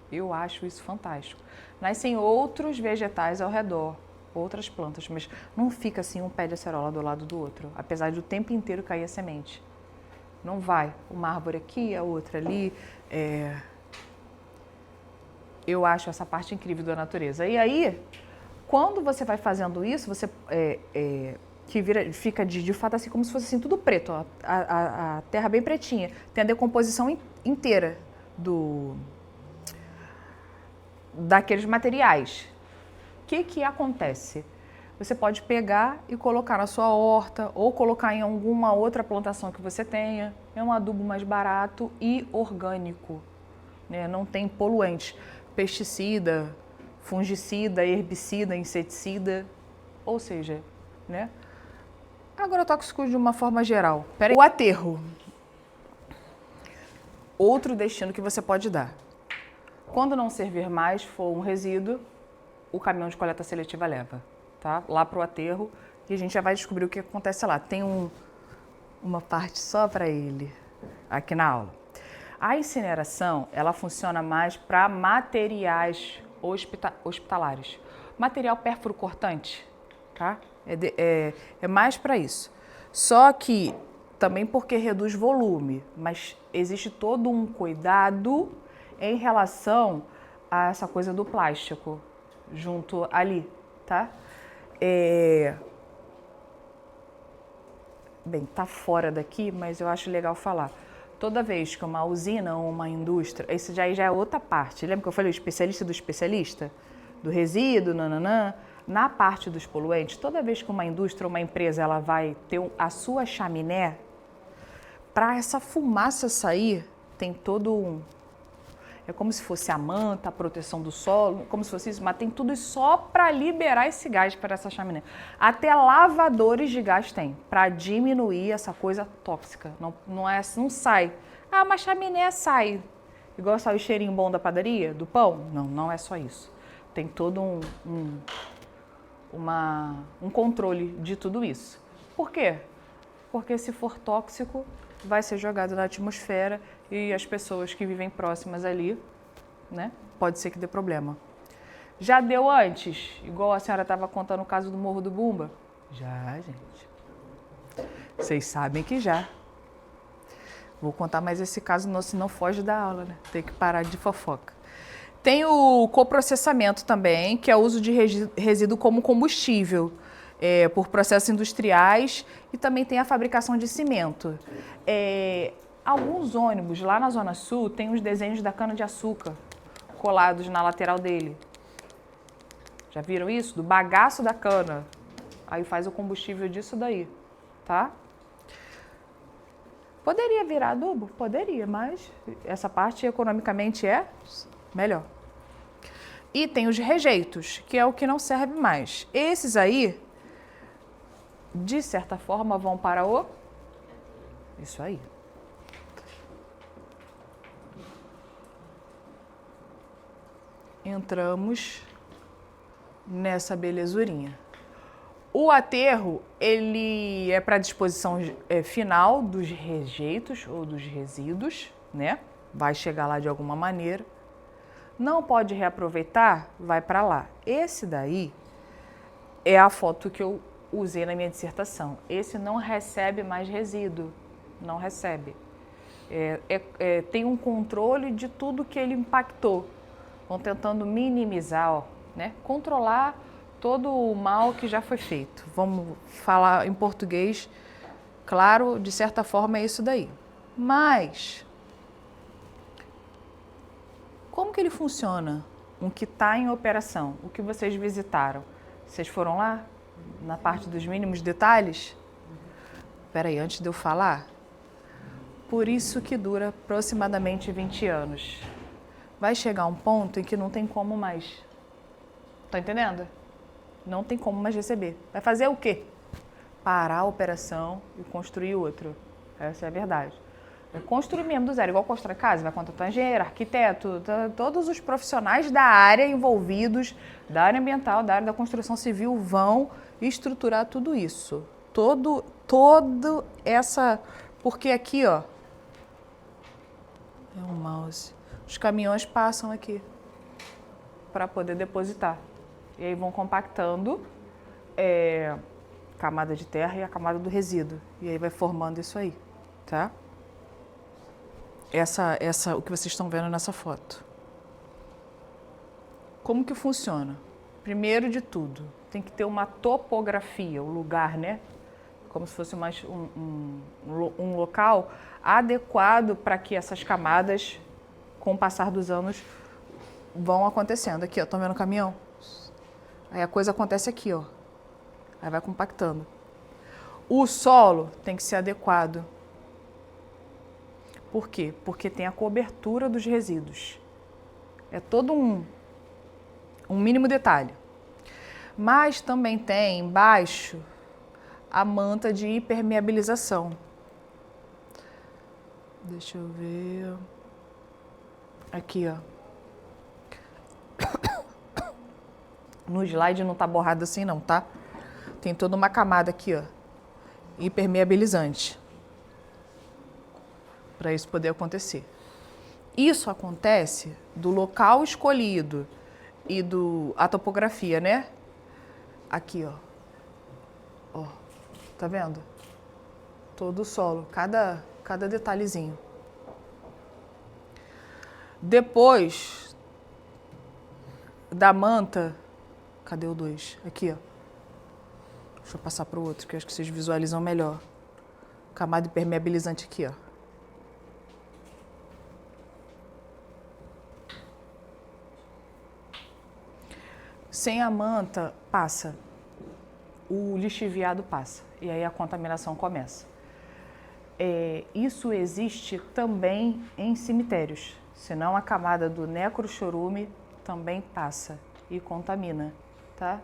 [SPEAKER 1] Eu acho isso fantástico. Nascem outros vegetais ao redor, outras plantas, mas não fica assim um pé de acerola do lado do outro, apesar de o tempo inteiro cair a semente. Não vai. Uma árvore aqui, a outra ali. Eu acho essa parte incrível da natureza. E aí, quando você vai fazendo isso, você fica de fato assim, como se fosse assim, tudo preto, ó, a terra bem pretinha. Tem a decomposição inteira daqueles materiais. O que acontece? Você pode pegar e colocar na sua horta ou colocar em alguma outra plantação que você tenha. É um adubo mais barato e orgânico, né? Não tem poluentes, pesticida, fungicida, herbicida, inseticida, ou seja, né? Agrotóxicos de uma forma geral. O aterro. Outro destino que você pode dar. Quando não servir mais, for um resíduo, o caminhão de coleta seletiva leva, tá? Lá para o aterro, e a gente já vai descobrir o que acontece lá. Tem uma parte só para ele, aqui na aula. A incineração, ela funciona mais para materiais hospitalares. Material pérfuro cortante, tá? É mais para isso. Só que, também porque reduz volume, mas existe todo um cuidado em relação a essa coisa do plástico junto ali, tá? Bem, tá fora daqui, mas eu acho legal falar. Toda vez que uma usina ou uma indústria, isso já é outra parte. Lembra que eu falei o especialista do especialista? Do resíduo, nananã. Na parte dos poluentes, toda vez que uma indústria ou uma empresa ela vai ter a sua chaminé, para essa fumaça sair, tem todo É como se fosse a manta, a proteção do solo, como se fosse isso, mas tem tudo isso só para liberar esse gás para essa chaminé. Até lavadores de gás tem, para diminuir essa coisa tóxica. Não sai. Ah, mas chaminé sai. Igual sai o cheirinho bom da padaria, do pão? Não, não é só isso. Tem todo um controle de tudo isso. Por quê? Porque se for tóxico, vai ser jogado na atmosfera e as pessoas que vivem próximas ali, né, pode ser que dê problema. Já deu antes? Igual a senhora estava contando o caso do Morro do Bumba? Já, gente. Vocês sabem que já. Vou contar mais esse caso, senão foge da aula, né? Tem que parar de fofoca. Tem o coprocessamento também, que é o uso de resíduo como combustível. Por processos industriais, e também tem a fabricação de cimento. Alguns ônibus lá na Zona Sul têm os desenhos da cana-de-açúcar colados na lateral dele. Já viram isso? Do bagaço da cana. Aí faz o combustível disso daí, tá? Poderia virar adubo? Poderia, mas essa parte economicamente é melhor. E tem os rejeitos, que é o que não serve mais. Esses aí, de certa forma, vão para o... Isso aí. Entramos nessa belezurinha. O aterro, ele é para disposição final dos rejeitos ou dos resíduos, né? Vai chegar lá de alguma maneira. Não pode reaproveitar, vai para lá. Esse daí é a foto que eu usei na minha dissertação. Esse não recebe mais resíduo, não recebe. Tem um controle de tudo que ele impactou. Vão tentando minimizar, ó, né? Controlar todo o mal que já foi feito. Vamos falar em português, claro, de certa forma é isso daí. Mas, como que ele funciona? Um que está em operação, o que vocês visitaram. Vocês foram lá? Na parte dos mínimos detalhes? Espera aí, antes de eu falar, por isso que dura aproximadamente 20 anos. Vai chegar um ponto em que não tem como mais. Tá entendendo? Não tem como mais receber. Vai fazer o quê? Parar a operação e construir outro. Essa é a verdade. É construir mesmo do zero, igual constrói casa, vai contratar engenheiro, arquiteto, todos os profissionais da área envolvidos, da área ambiental, da área da construção civil, vão estruturar tudo isso. Todo essa... Porque aqui, ó... É um mouse. Os caminhões passam aqui para poder depositar. E aí vão compactando camada de terra e a camada do resíduo. E aí vai formando isso aí, tá? O que vocês estão vendo nessa foto. Como que funciona? Primeiro de tudo, tem que ter uma topografia, o lugar, né? Como se fosse um local adequado para que essas camadas, com o passar dos anos, vão acontecendo. Aqui, ó, estão vendo o caminhão? Aí a coisa acontece aqui, ó. Aí vai compactando. O solo tem que ser adequado. Por quê? Porque tem a cobertura dos resíduos. É todo um mínimo detalhe. Mas também tem embaixo a manta de impermeabilização. Deixa eu ver. Aqui, ó. No slide não tá borrado assim não, tá? Tem toda uma camada aqui, ó. Impermeabilizante. Para isso poder acontecer. Isso acontece do local escolhido e a topografia, né? Aqui, ó. Ó, tá vendo? Todo o solo, cada detalhezinho. Depois da manta, cadê o 2? Aqui, ó. Deixa eu passar para o outro, que eu acho que vocês visualizam melhor. Camada impermeabilizante aqui, ó. Sem a manta, passa. O lixiviado passa. E aí a contaminação começa. Isso existe também em cemitérios. senão a camada do necrochorume também passa e contamina, tá?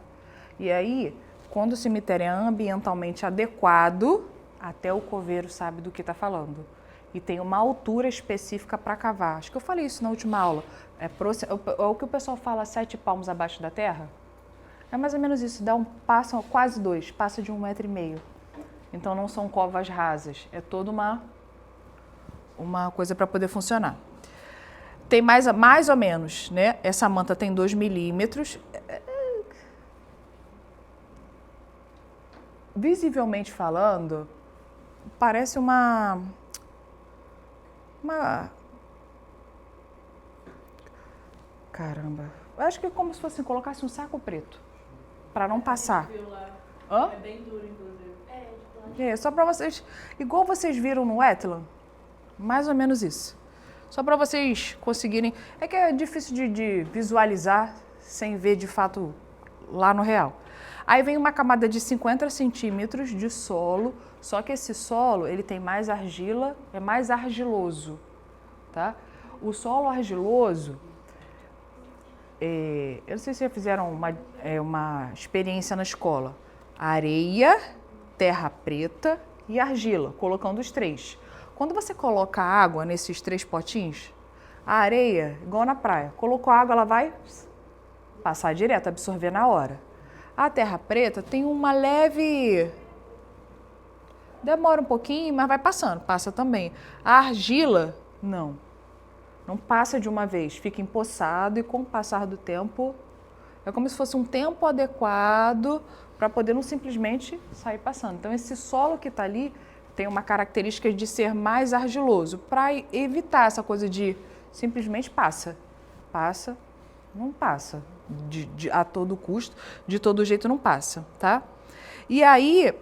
[SPEAKER 1] E aí, quando o cemitério é ambientalmente adequado, até o coveiro sabe do que está falando. E tem uma altura específica para cavar. Acho que eu falei isso na última aula. É o que o pessoal fala 7 palmos abaixo da terra. É mais ou menos isso, passa quase 2, passa de 1,5 m. Então não são covas rasas, é toda uma coisa para poder funcionar. Tem mais ou menos, né? Essa manta tem 2 milímetros. Visivelmente falando, parece uma caramba, eu acho que é como se fosse colocasse um saco preto para não passar.
[SPEAKER 2] Hã? É bem duro, inclusive.
[SPEAKER 1] É, só para vocês, igual vocês viram no Wetland, mais ou menos isso. Só para vocês conseguirem, é que é difícil de visualizar sem ver de fato lá no real. Aí vem uma camada de 50 centímetros de solo, só que esse solo ele tem mais argila, é mais argiloso, tá? O solo argiloso, eu não sei se já fizeram uma experiência na escola. Areia, terra preta e argila, colocando os 3. Quando você coloca água nesses 3 potinhos, a areia, igual na praia, colocou água, ela vai passar direto, absorver na hora. A terra preta tem uma leve... demora um pouquinho, mas vai passando, passa também. A argila, não passa de uma vez, fica empoçado e com o passar do tempo, é como se fosse um tempo adequado para poder não simplesmente sair passando. Então esse solo que está ali tem uma característica de ser mais argiloso, para evitar essa coisa de simplesmente passa, não passa, a todo custo, de todo jeito não passa, tá? E aí,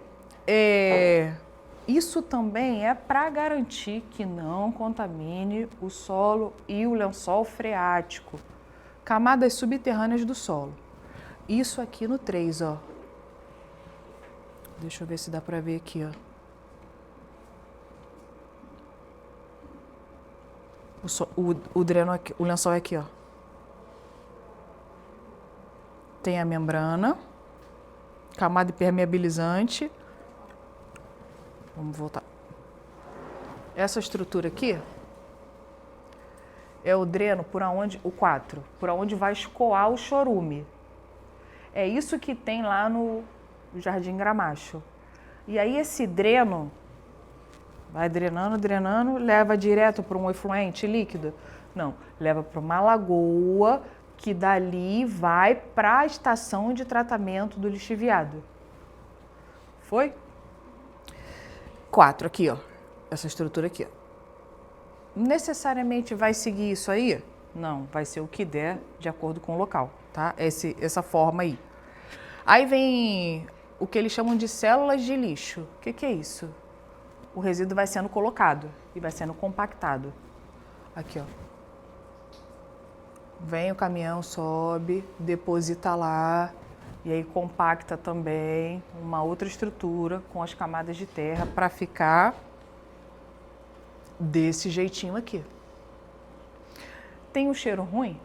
[SPEAKER 1] isso também é para garantir que não contamine o solo e o lençol freático, camadas subterrâneas do solo. Isso aqui no 3, ó. Deixa eu ver se dá para ver aqui, ó. O dreno aqui, o lençol é aqui, ó. Tem a membrana, camada impermeabilizante. Vamos voltar. Essa estrutura aqui é o dreno o 4, por onde vai escoar o chorume. É isso que tem lá no Jardim Gramacho. E aí esse dreno vai drenando, leva direto para um efluente líquido? Não, leva para uma lagoa que dali vai para a estação de tratamento do lixiviado. Foi? 4 aqui, ó. Essa estrutura aqui, ó. Necessariamente vai seguir isso aí? Não, vai ser o que der de acordo com o local, tá? Essa forma aí. Aí vem o que eles chamam de células de lixo. O que é isso? O resíduo vai sendo colocado e vai sendo compactado. Aqui, ó. Vem o caminhão, sobe, deposita lá e aí compacta também uma outra estrutura com as camadas de terra para ficar desse jeitinho aqui. Tem um cheiro ruim?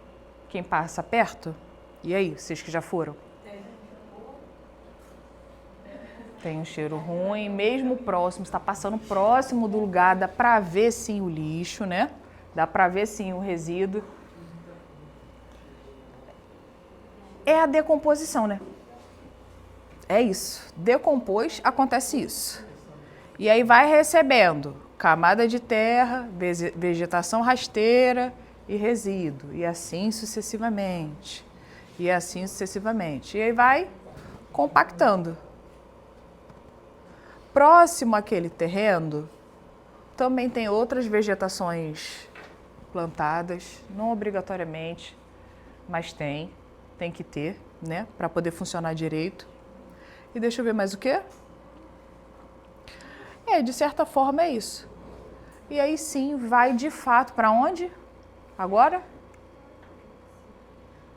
[SPEAKER 1] Quem passa perto? E aí, vocês que já foram? Tem um cheiro ruim, mesmo próximo, está passando próximo do lugar, dá para ver sim o lixo, né? Dá para ver sim o resíduo. É a decomposição, né? É isso. Decompôs, acontece isso. E aí vai recebendo camada de terra, vegetação rasteira e resíduo. E assim sucessivamente. E assim sucessivamente. E aí vai compactando. Próximo àquele terreno, também tem outras vegetações plantadas, não obrigatoriamente, mas tem que ter, né, para poder funcionar direito. E deixa eu ver mais o quê? De certa forma é isso. E aí sim, vai de fato para onde? Agora?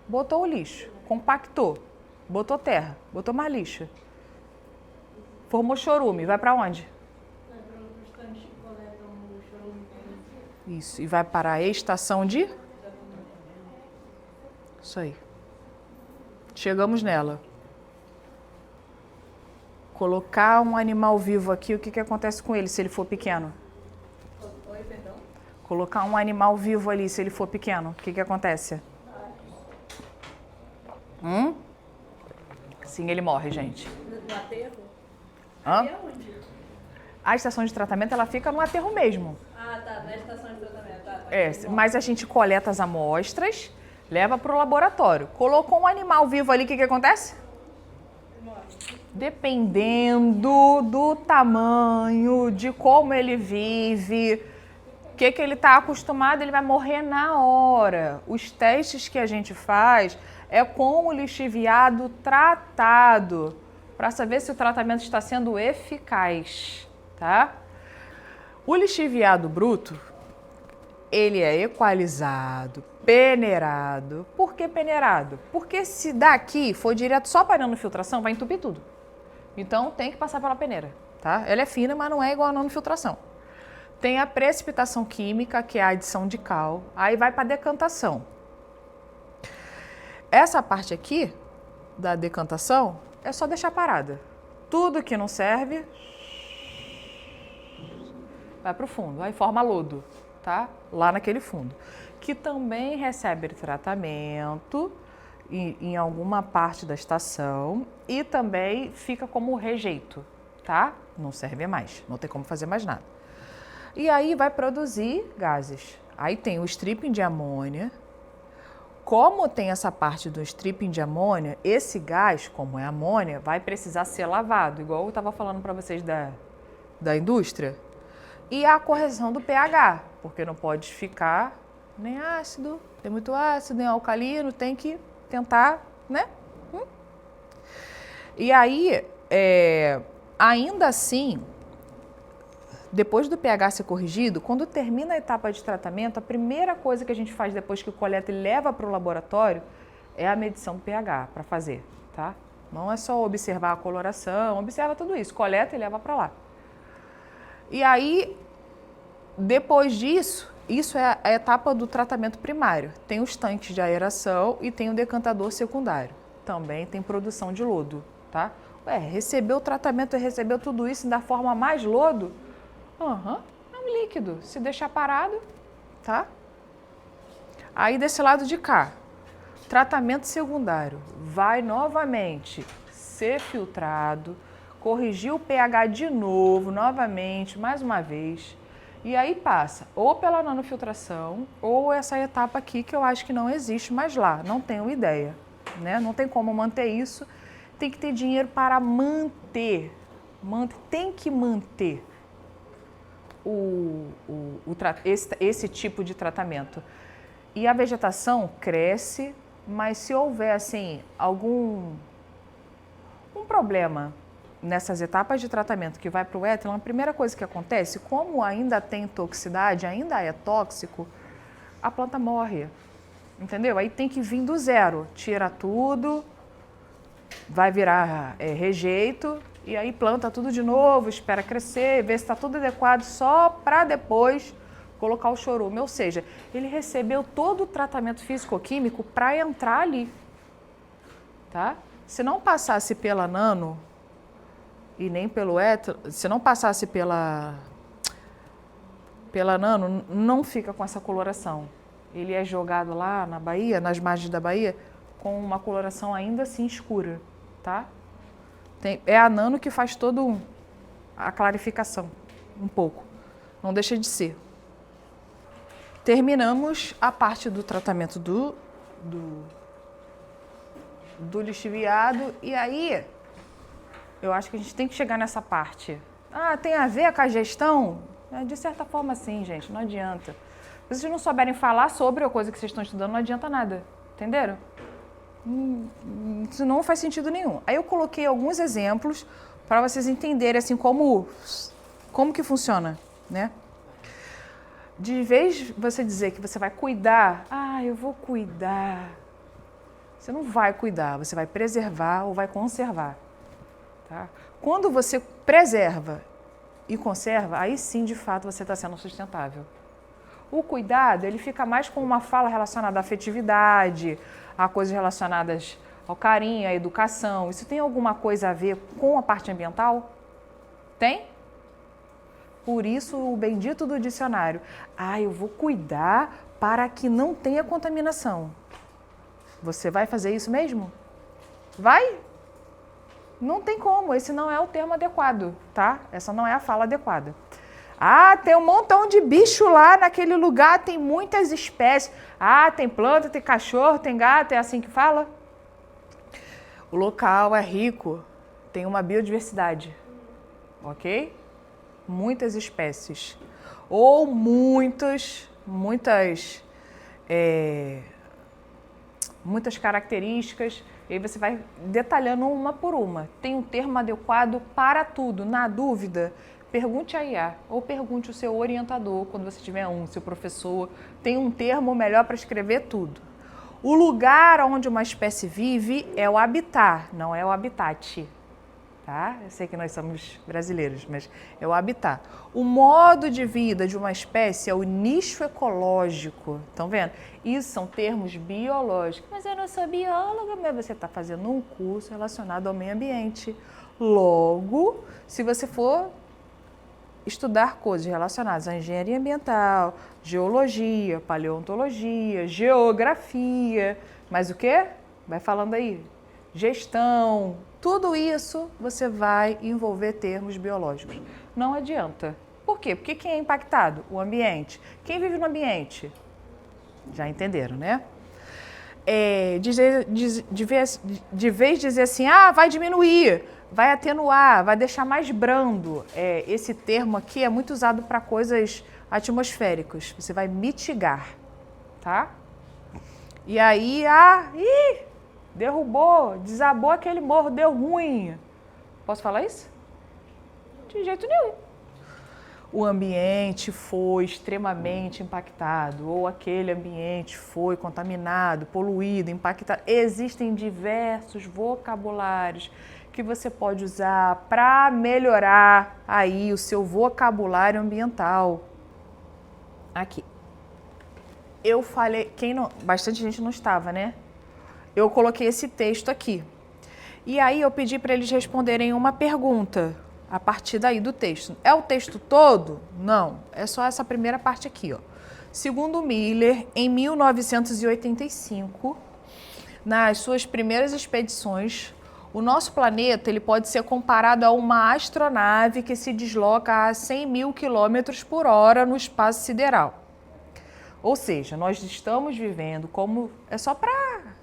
[SPEAKER 1] Botou o lixo, compactou, botou terra, botou mais lixo. Formou chorume, vai para onde?
[SPEAKER 2] Vai para os tanques que coletam o chorume.
[SPEAKER 1] Isso, e vai para a estação de... Isso aí. Chegamos nela. Colocar um animal vivo aqui, o que, que acontece com ele se ele for pequeno?
[SPEAKER 2] Oi, perdão?
[SPEAKER 1] Colocar um animal vivo ali, se ele for pequeno, o que, que acontece? Sim, ele morre, gente.
[SPEAKER 2] No aterro?
[SPEAKER 1] Hã?
[SPEAKER 2] E aonde?
[SPEAKER 1] A estação de tratamento, ela fica no aterro mesmo.
[SPEAKER 2] Ah, tá, na estação de tratamento. Tá.
[SPEAKER 1] É, mas a gente coleta as amostras, leva para o laboratório. Colocou um animal vivo ali, o que, que acontece? Dependendo do tamanho, de como ele vive, o que, que ele está acostumado, ele vai morrer na hora. Os testes que a gente faz é com o lixiviado tratado, para saber se o tratamento está sendo eficaz, tá? O lixiviado bruto, ele é equalizado, peneirado. Por que peneirado? Porque se daqui for direto só para a nanofiltração, vai entupir tudo. Então tem que passar pela peneira, tá? Ela é fina, mas não é igual a nanofiltração. Tem a precipitação química, que é a adição de cal, aí vai para a decantação. Essa parte aqui da decantação é só deixar parada. Tudo que não serve vai para o fundo, aí forma lodo, tá? Lá naquele fundo. Que também recebe tratamento em alguma parte da estação e também fica como rejeito, tá? Não serve mais, não tem como fazer mais nada. E aí vai produzir gases. Aí tem o stripping de amônia. Como tem essa parte do stripping de amônia, esse gás, como é amônia, vai precisar ser lavado, igual eu estava falando para vocês da indústria. E a correção do pH, porque não pode ficar nem ácido, tem muito ácido, nem alcalino, tem que tentar, né? E aí, ainda assim, depois do pH ser corrigido, quando termina a etapa de tratamento, a primeira coisa que a gente faz depois que coleta e leva para o laboratório é a medição do pH para fazer, tá? Não é só observar a coloração, observa tudo isso, coleta e leva para lá. E aí, depois disso, isso é a etapa do tratamento primário. Tem os tanques de aeração e tem o decantador secundário. Também tem produção de lodo, tá? Recebeu o tratamento e recebeu tudo isso da forma mais lodo? É um líquido. Se deixar parado, tá? Aí desse lado de cá, tratamento secundário. Vai novamente ser filtrado, corrigir o pH de novo, novamente, mais uma vez. E aí passa ou pela nanofiltração ou essa etapa aqui que eu acho que não existe mais lá. Não tenho ideia, né? Não tem como manter isso. Tem que ter dinheiro para manter. Tem que manter esse tipo de tratamento. E a vegetação cresce, mas se houver assim algum problema nessas etapas de tratamento que vai para o éter, a primeira coisa que acontece, como ainda tem toxicidade, ainda é tóxico, a planta morre, entendeu? Aí tem que vir do zero, tira tudo, vai virar rejeito, e aí planta tudo de novo, espera crescer, vê se está tudo adequado, só para depois colocar o chorume. Ou seja, ele recebeu todo o tratamento físico-químico para entrar ali, tá? Se não passasse pela nano e nem pelo éter, se não passasse pela nano, não fica com essa coloração. Ele é jogado lá na Bahia, nas margens da Bahia, com uma coloração ainda assim escura, tá? É a nano que faz toda a clarificação, um pouco. Não deixa de ser. Terminamos a parte do tratamento do lixiviado e aí eu acho que a gente tem que chegar nessa parte. Tem a ver com a gestão? De certa forma sim, gente, não adianta. Se vocês não souberem falar sobre a coisa que vocês estão estudando, não adianta nada, entenderam? Isso não faz sentido nenhum. Aí eu coloquei alguns exemplos para vocês entenderem assim como que funciona, né? De vez de você dizer que você vai cuidar, eu vou cuidar. Você não vai cuidar, você vai preservar ou vai conservar. Tá? Quando você preserva e conserva, aí sim, de fato, você está sendo sustentável. O cuidado, ele fica mais com uma fala relacionada à afetividade, a coisas relacionadas ao carinho, à educação. Isso tem alguma coisa a ver com a parte ambiental? Tem? Por isso o bendito do dicionário. Eu vou cuidar para que não tenha contaminação. Você vai fazer isso mesmo? Vai? Não tem como, esse não é o termo adequado, tá? Essa não é a fala adequada. Tem um montão de bicho lá naquele lugar, tem muitas espécies. Tem planta, tem cachorro, tem gato, é assim que fala? O local é rico, tem uma biodiversidade, ok? Muitas espécies. Ou muitas características. E aí você vai detalhando uma por uma. Tem um termo adequado para tudo. Na dúvida, pergunte a IA ou pergunte o seu orientador, quando você tiver seu professor. Tem um termo melhor para escrever tudo. O lugar onde uma espécie vive é o habitat, não é o habitat. Tá? Eu sei que nós somos brasileiros, mas é o habitat. O modo de vida de uma espécie é o nicho ecológico. Estão vendo? Isso são termos biológicos. Mas eu não sou bióloga, mas você está fazendo um curso relacionado ao meio ambiente. Logo, se você for estudar coisas relacionadas à engenharia ambiental, geologia, paleontologia, geografia, mas o quê? Vai falando aí. Gestão, tudo isso você vai envolver termos biológicos. Não adianta. Por quê? Porque quem é impactado? O ambiente. Quem vive no ambiente? Já entenderam, né? De vez dizer assim, vai diminuir, vai atenuar, vai deixar mais brando. Esse termo aqui é muito usado para coisas atmosféricas. Você vai mitigar, tá? E aí, derrubou, desabou aquele morro, deu ruim. Posso falar isso? De jeito nenhum. O ambiente foi extremamente impactado, ou aquele ambiente foi contaminado, poluído, impactado. Existem diversos vocabulários que você pode usar para melhorar aí o seu vocabulário ambiental. Aqui. Eu falei, bastante gente não estava, né? Eu coloquei esse texto aqui. E aí eu pedi para eles responderem uma pergunta a partir daí do texto. É o texto todo? Não, é só essa primeira parte aqui, ó. Segundo Miller, em 1985, nas suas primeiras expedições, o nosso planeta ele pode ser comparado a uma astronave que se desloca a 100 mil quilômetros por hora no espaço sideral. Ou seja, nós estamos vivendo como... É só para...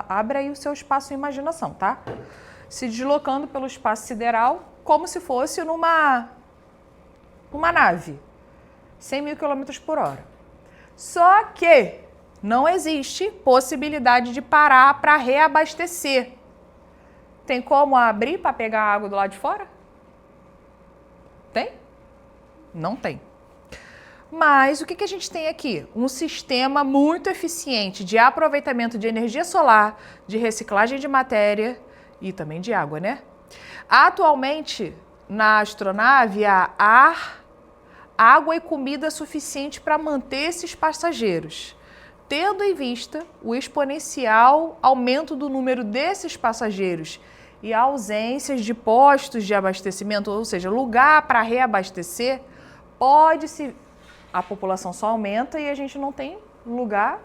[SPEAKER 1] Abre aí o seu espaço de imaginação, tá? Se deslocando pelo espaço sideral como se fosse numa nave. 100 mil quilômetros por hora. Só que não existe possibilidade de parar para reabastecer. Tem como abrir para pegar a água do lado de fora? Tem? Não tem. Mas o que a gente tem aqui? Um sistema muito eficiente de aproveitamento de energia solar, de reciclagem de matéria e também de água, né? Atualmente, na astronave, há ar, água e comida suficiente para manter esses passageiros, tendo em vista o exponencial aumento do número desses passageiros e a ausência de postos de abastecimento, ou seja, lugar para reabastecer, a população só aumenta e a gente não tem lugar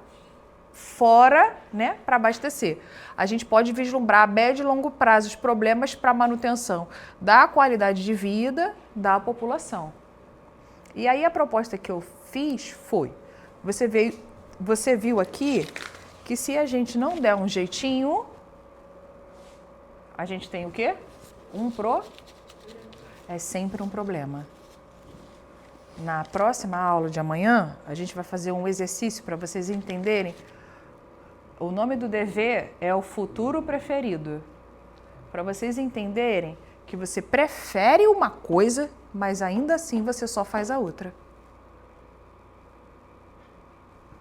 [SPEAKER 1] fora, né, para abastecer. A gente pode vislumbrar a médio e longo prazo os problemas para a manutenção da qualidade de vida da população. E aí a proposta que eu fiz foi, você viu aqui que se a gente não der um jeitinho, a gente tem o quê? É sempre um problema. Na próxima aula de amanhã, a gente vai fazer um exercício para vocês entenderem. O nome do dever é o futuro preferido. Para vocês entenderem que você prefere uma coisa, mas ainda assim você só faz a outra.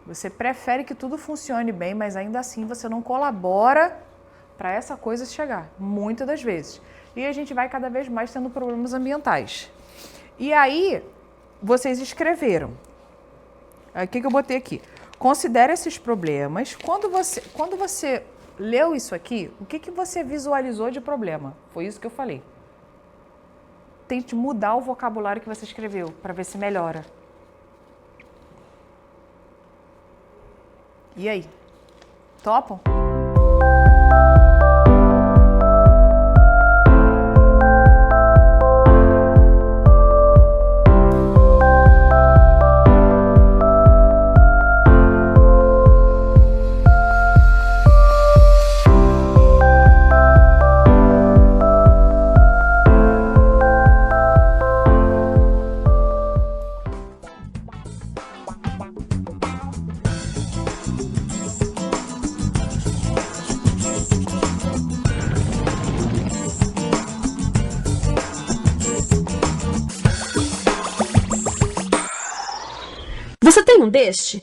[SPEAKER 1] Você prefere que tudo funcione bem, mas ainda assim você não colabora para essa coisa chegar, muitas das vezes. E a gente vai cada vez mais tendo problemas ambientais. E aí, vocês escreveram. Aí o que eu botei aqui? Considere esses problemas. Quando você leu isso aqui, o que você visualizou de problema? Foi isso que eu falei. Tente mudar o vocabulário que você escreveu para ver se melhora. E aí? Topam?
[SPEAKER 3] Você tem um deste?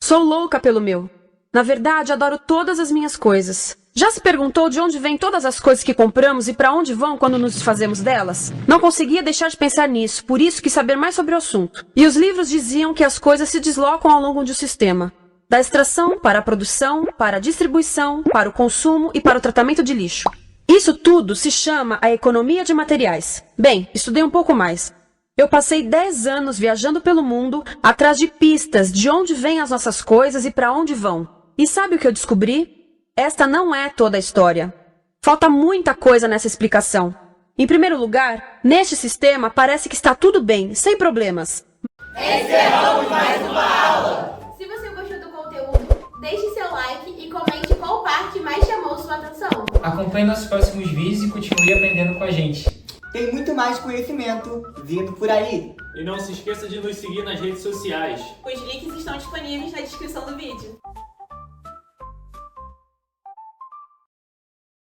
[SPEAKER 3] Sou louca pelo meu. Na verdade, adoro todas as minhas coisas. Já se perguntou de onde vêm todas as coisas que compramos e para onde vão quando nos desfazemos delas? Não conseguia deixar de pensar nisso, por isso quis saber mais sobre o assunto. E os livros diziam que as coisas se deslocam ao longo de um sistema. Da extração, para a produção, para a distribuição, para o consumo e para o tratamento de lixo. Isso tudo se chama a economia de materiais. Bem, estudei um pouco mais. Eu passei 10 anos viajando pelo mundo, atrás de pistas de onde vêm as nossas coisas e para onde vão. E sabe o que eu descobri? Esta não é toda a história. Falta muita coisa nessa explicação. Em primeiro lugar, neste sistema parece que está tudo bem, sem problemas.
[SPEAKER 4] Encerramos mais uma aula!
[SPEAKER 2] Se você gostou do conteúdo, deixe seu like e comente qual parte mais chamou sua atenção.
[SPEAKER 4] Acompanhe nossos próximos vídeos e continue aprendendo com a gente.
[SPEAKER 5] Tem muito mais conhecimento vindo por aí.
[SPEAKER 6] E não se esqueça de nos seguir nas redes sociais.
[SPEAKER 2] Os links estão disponíveis na descrição do vídeo.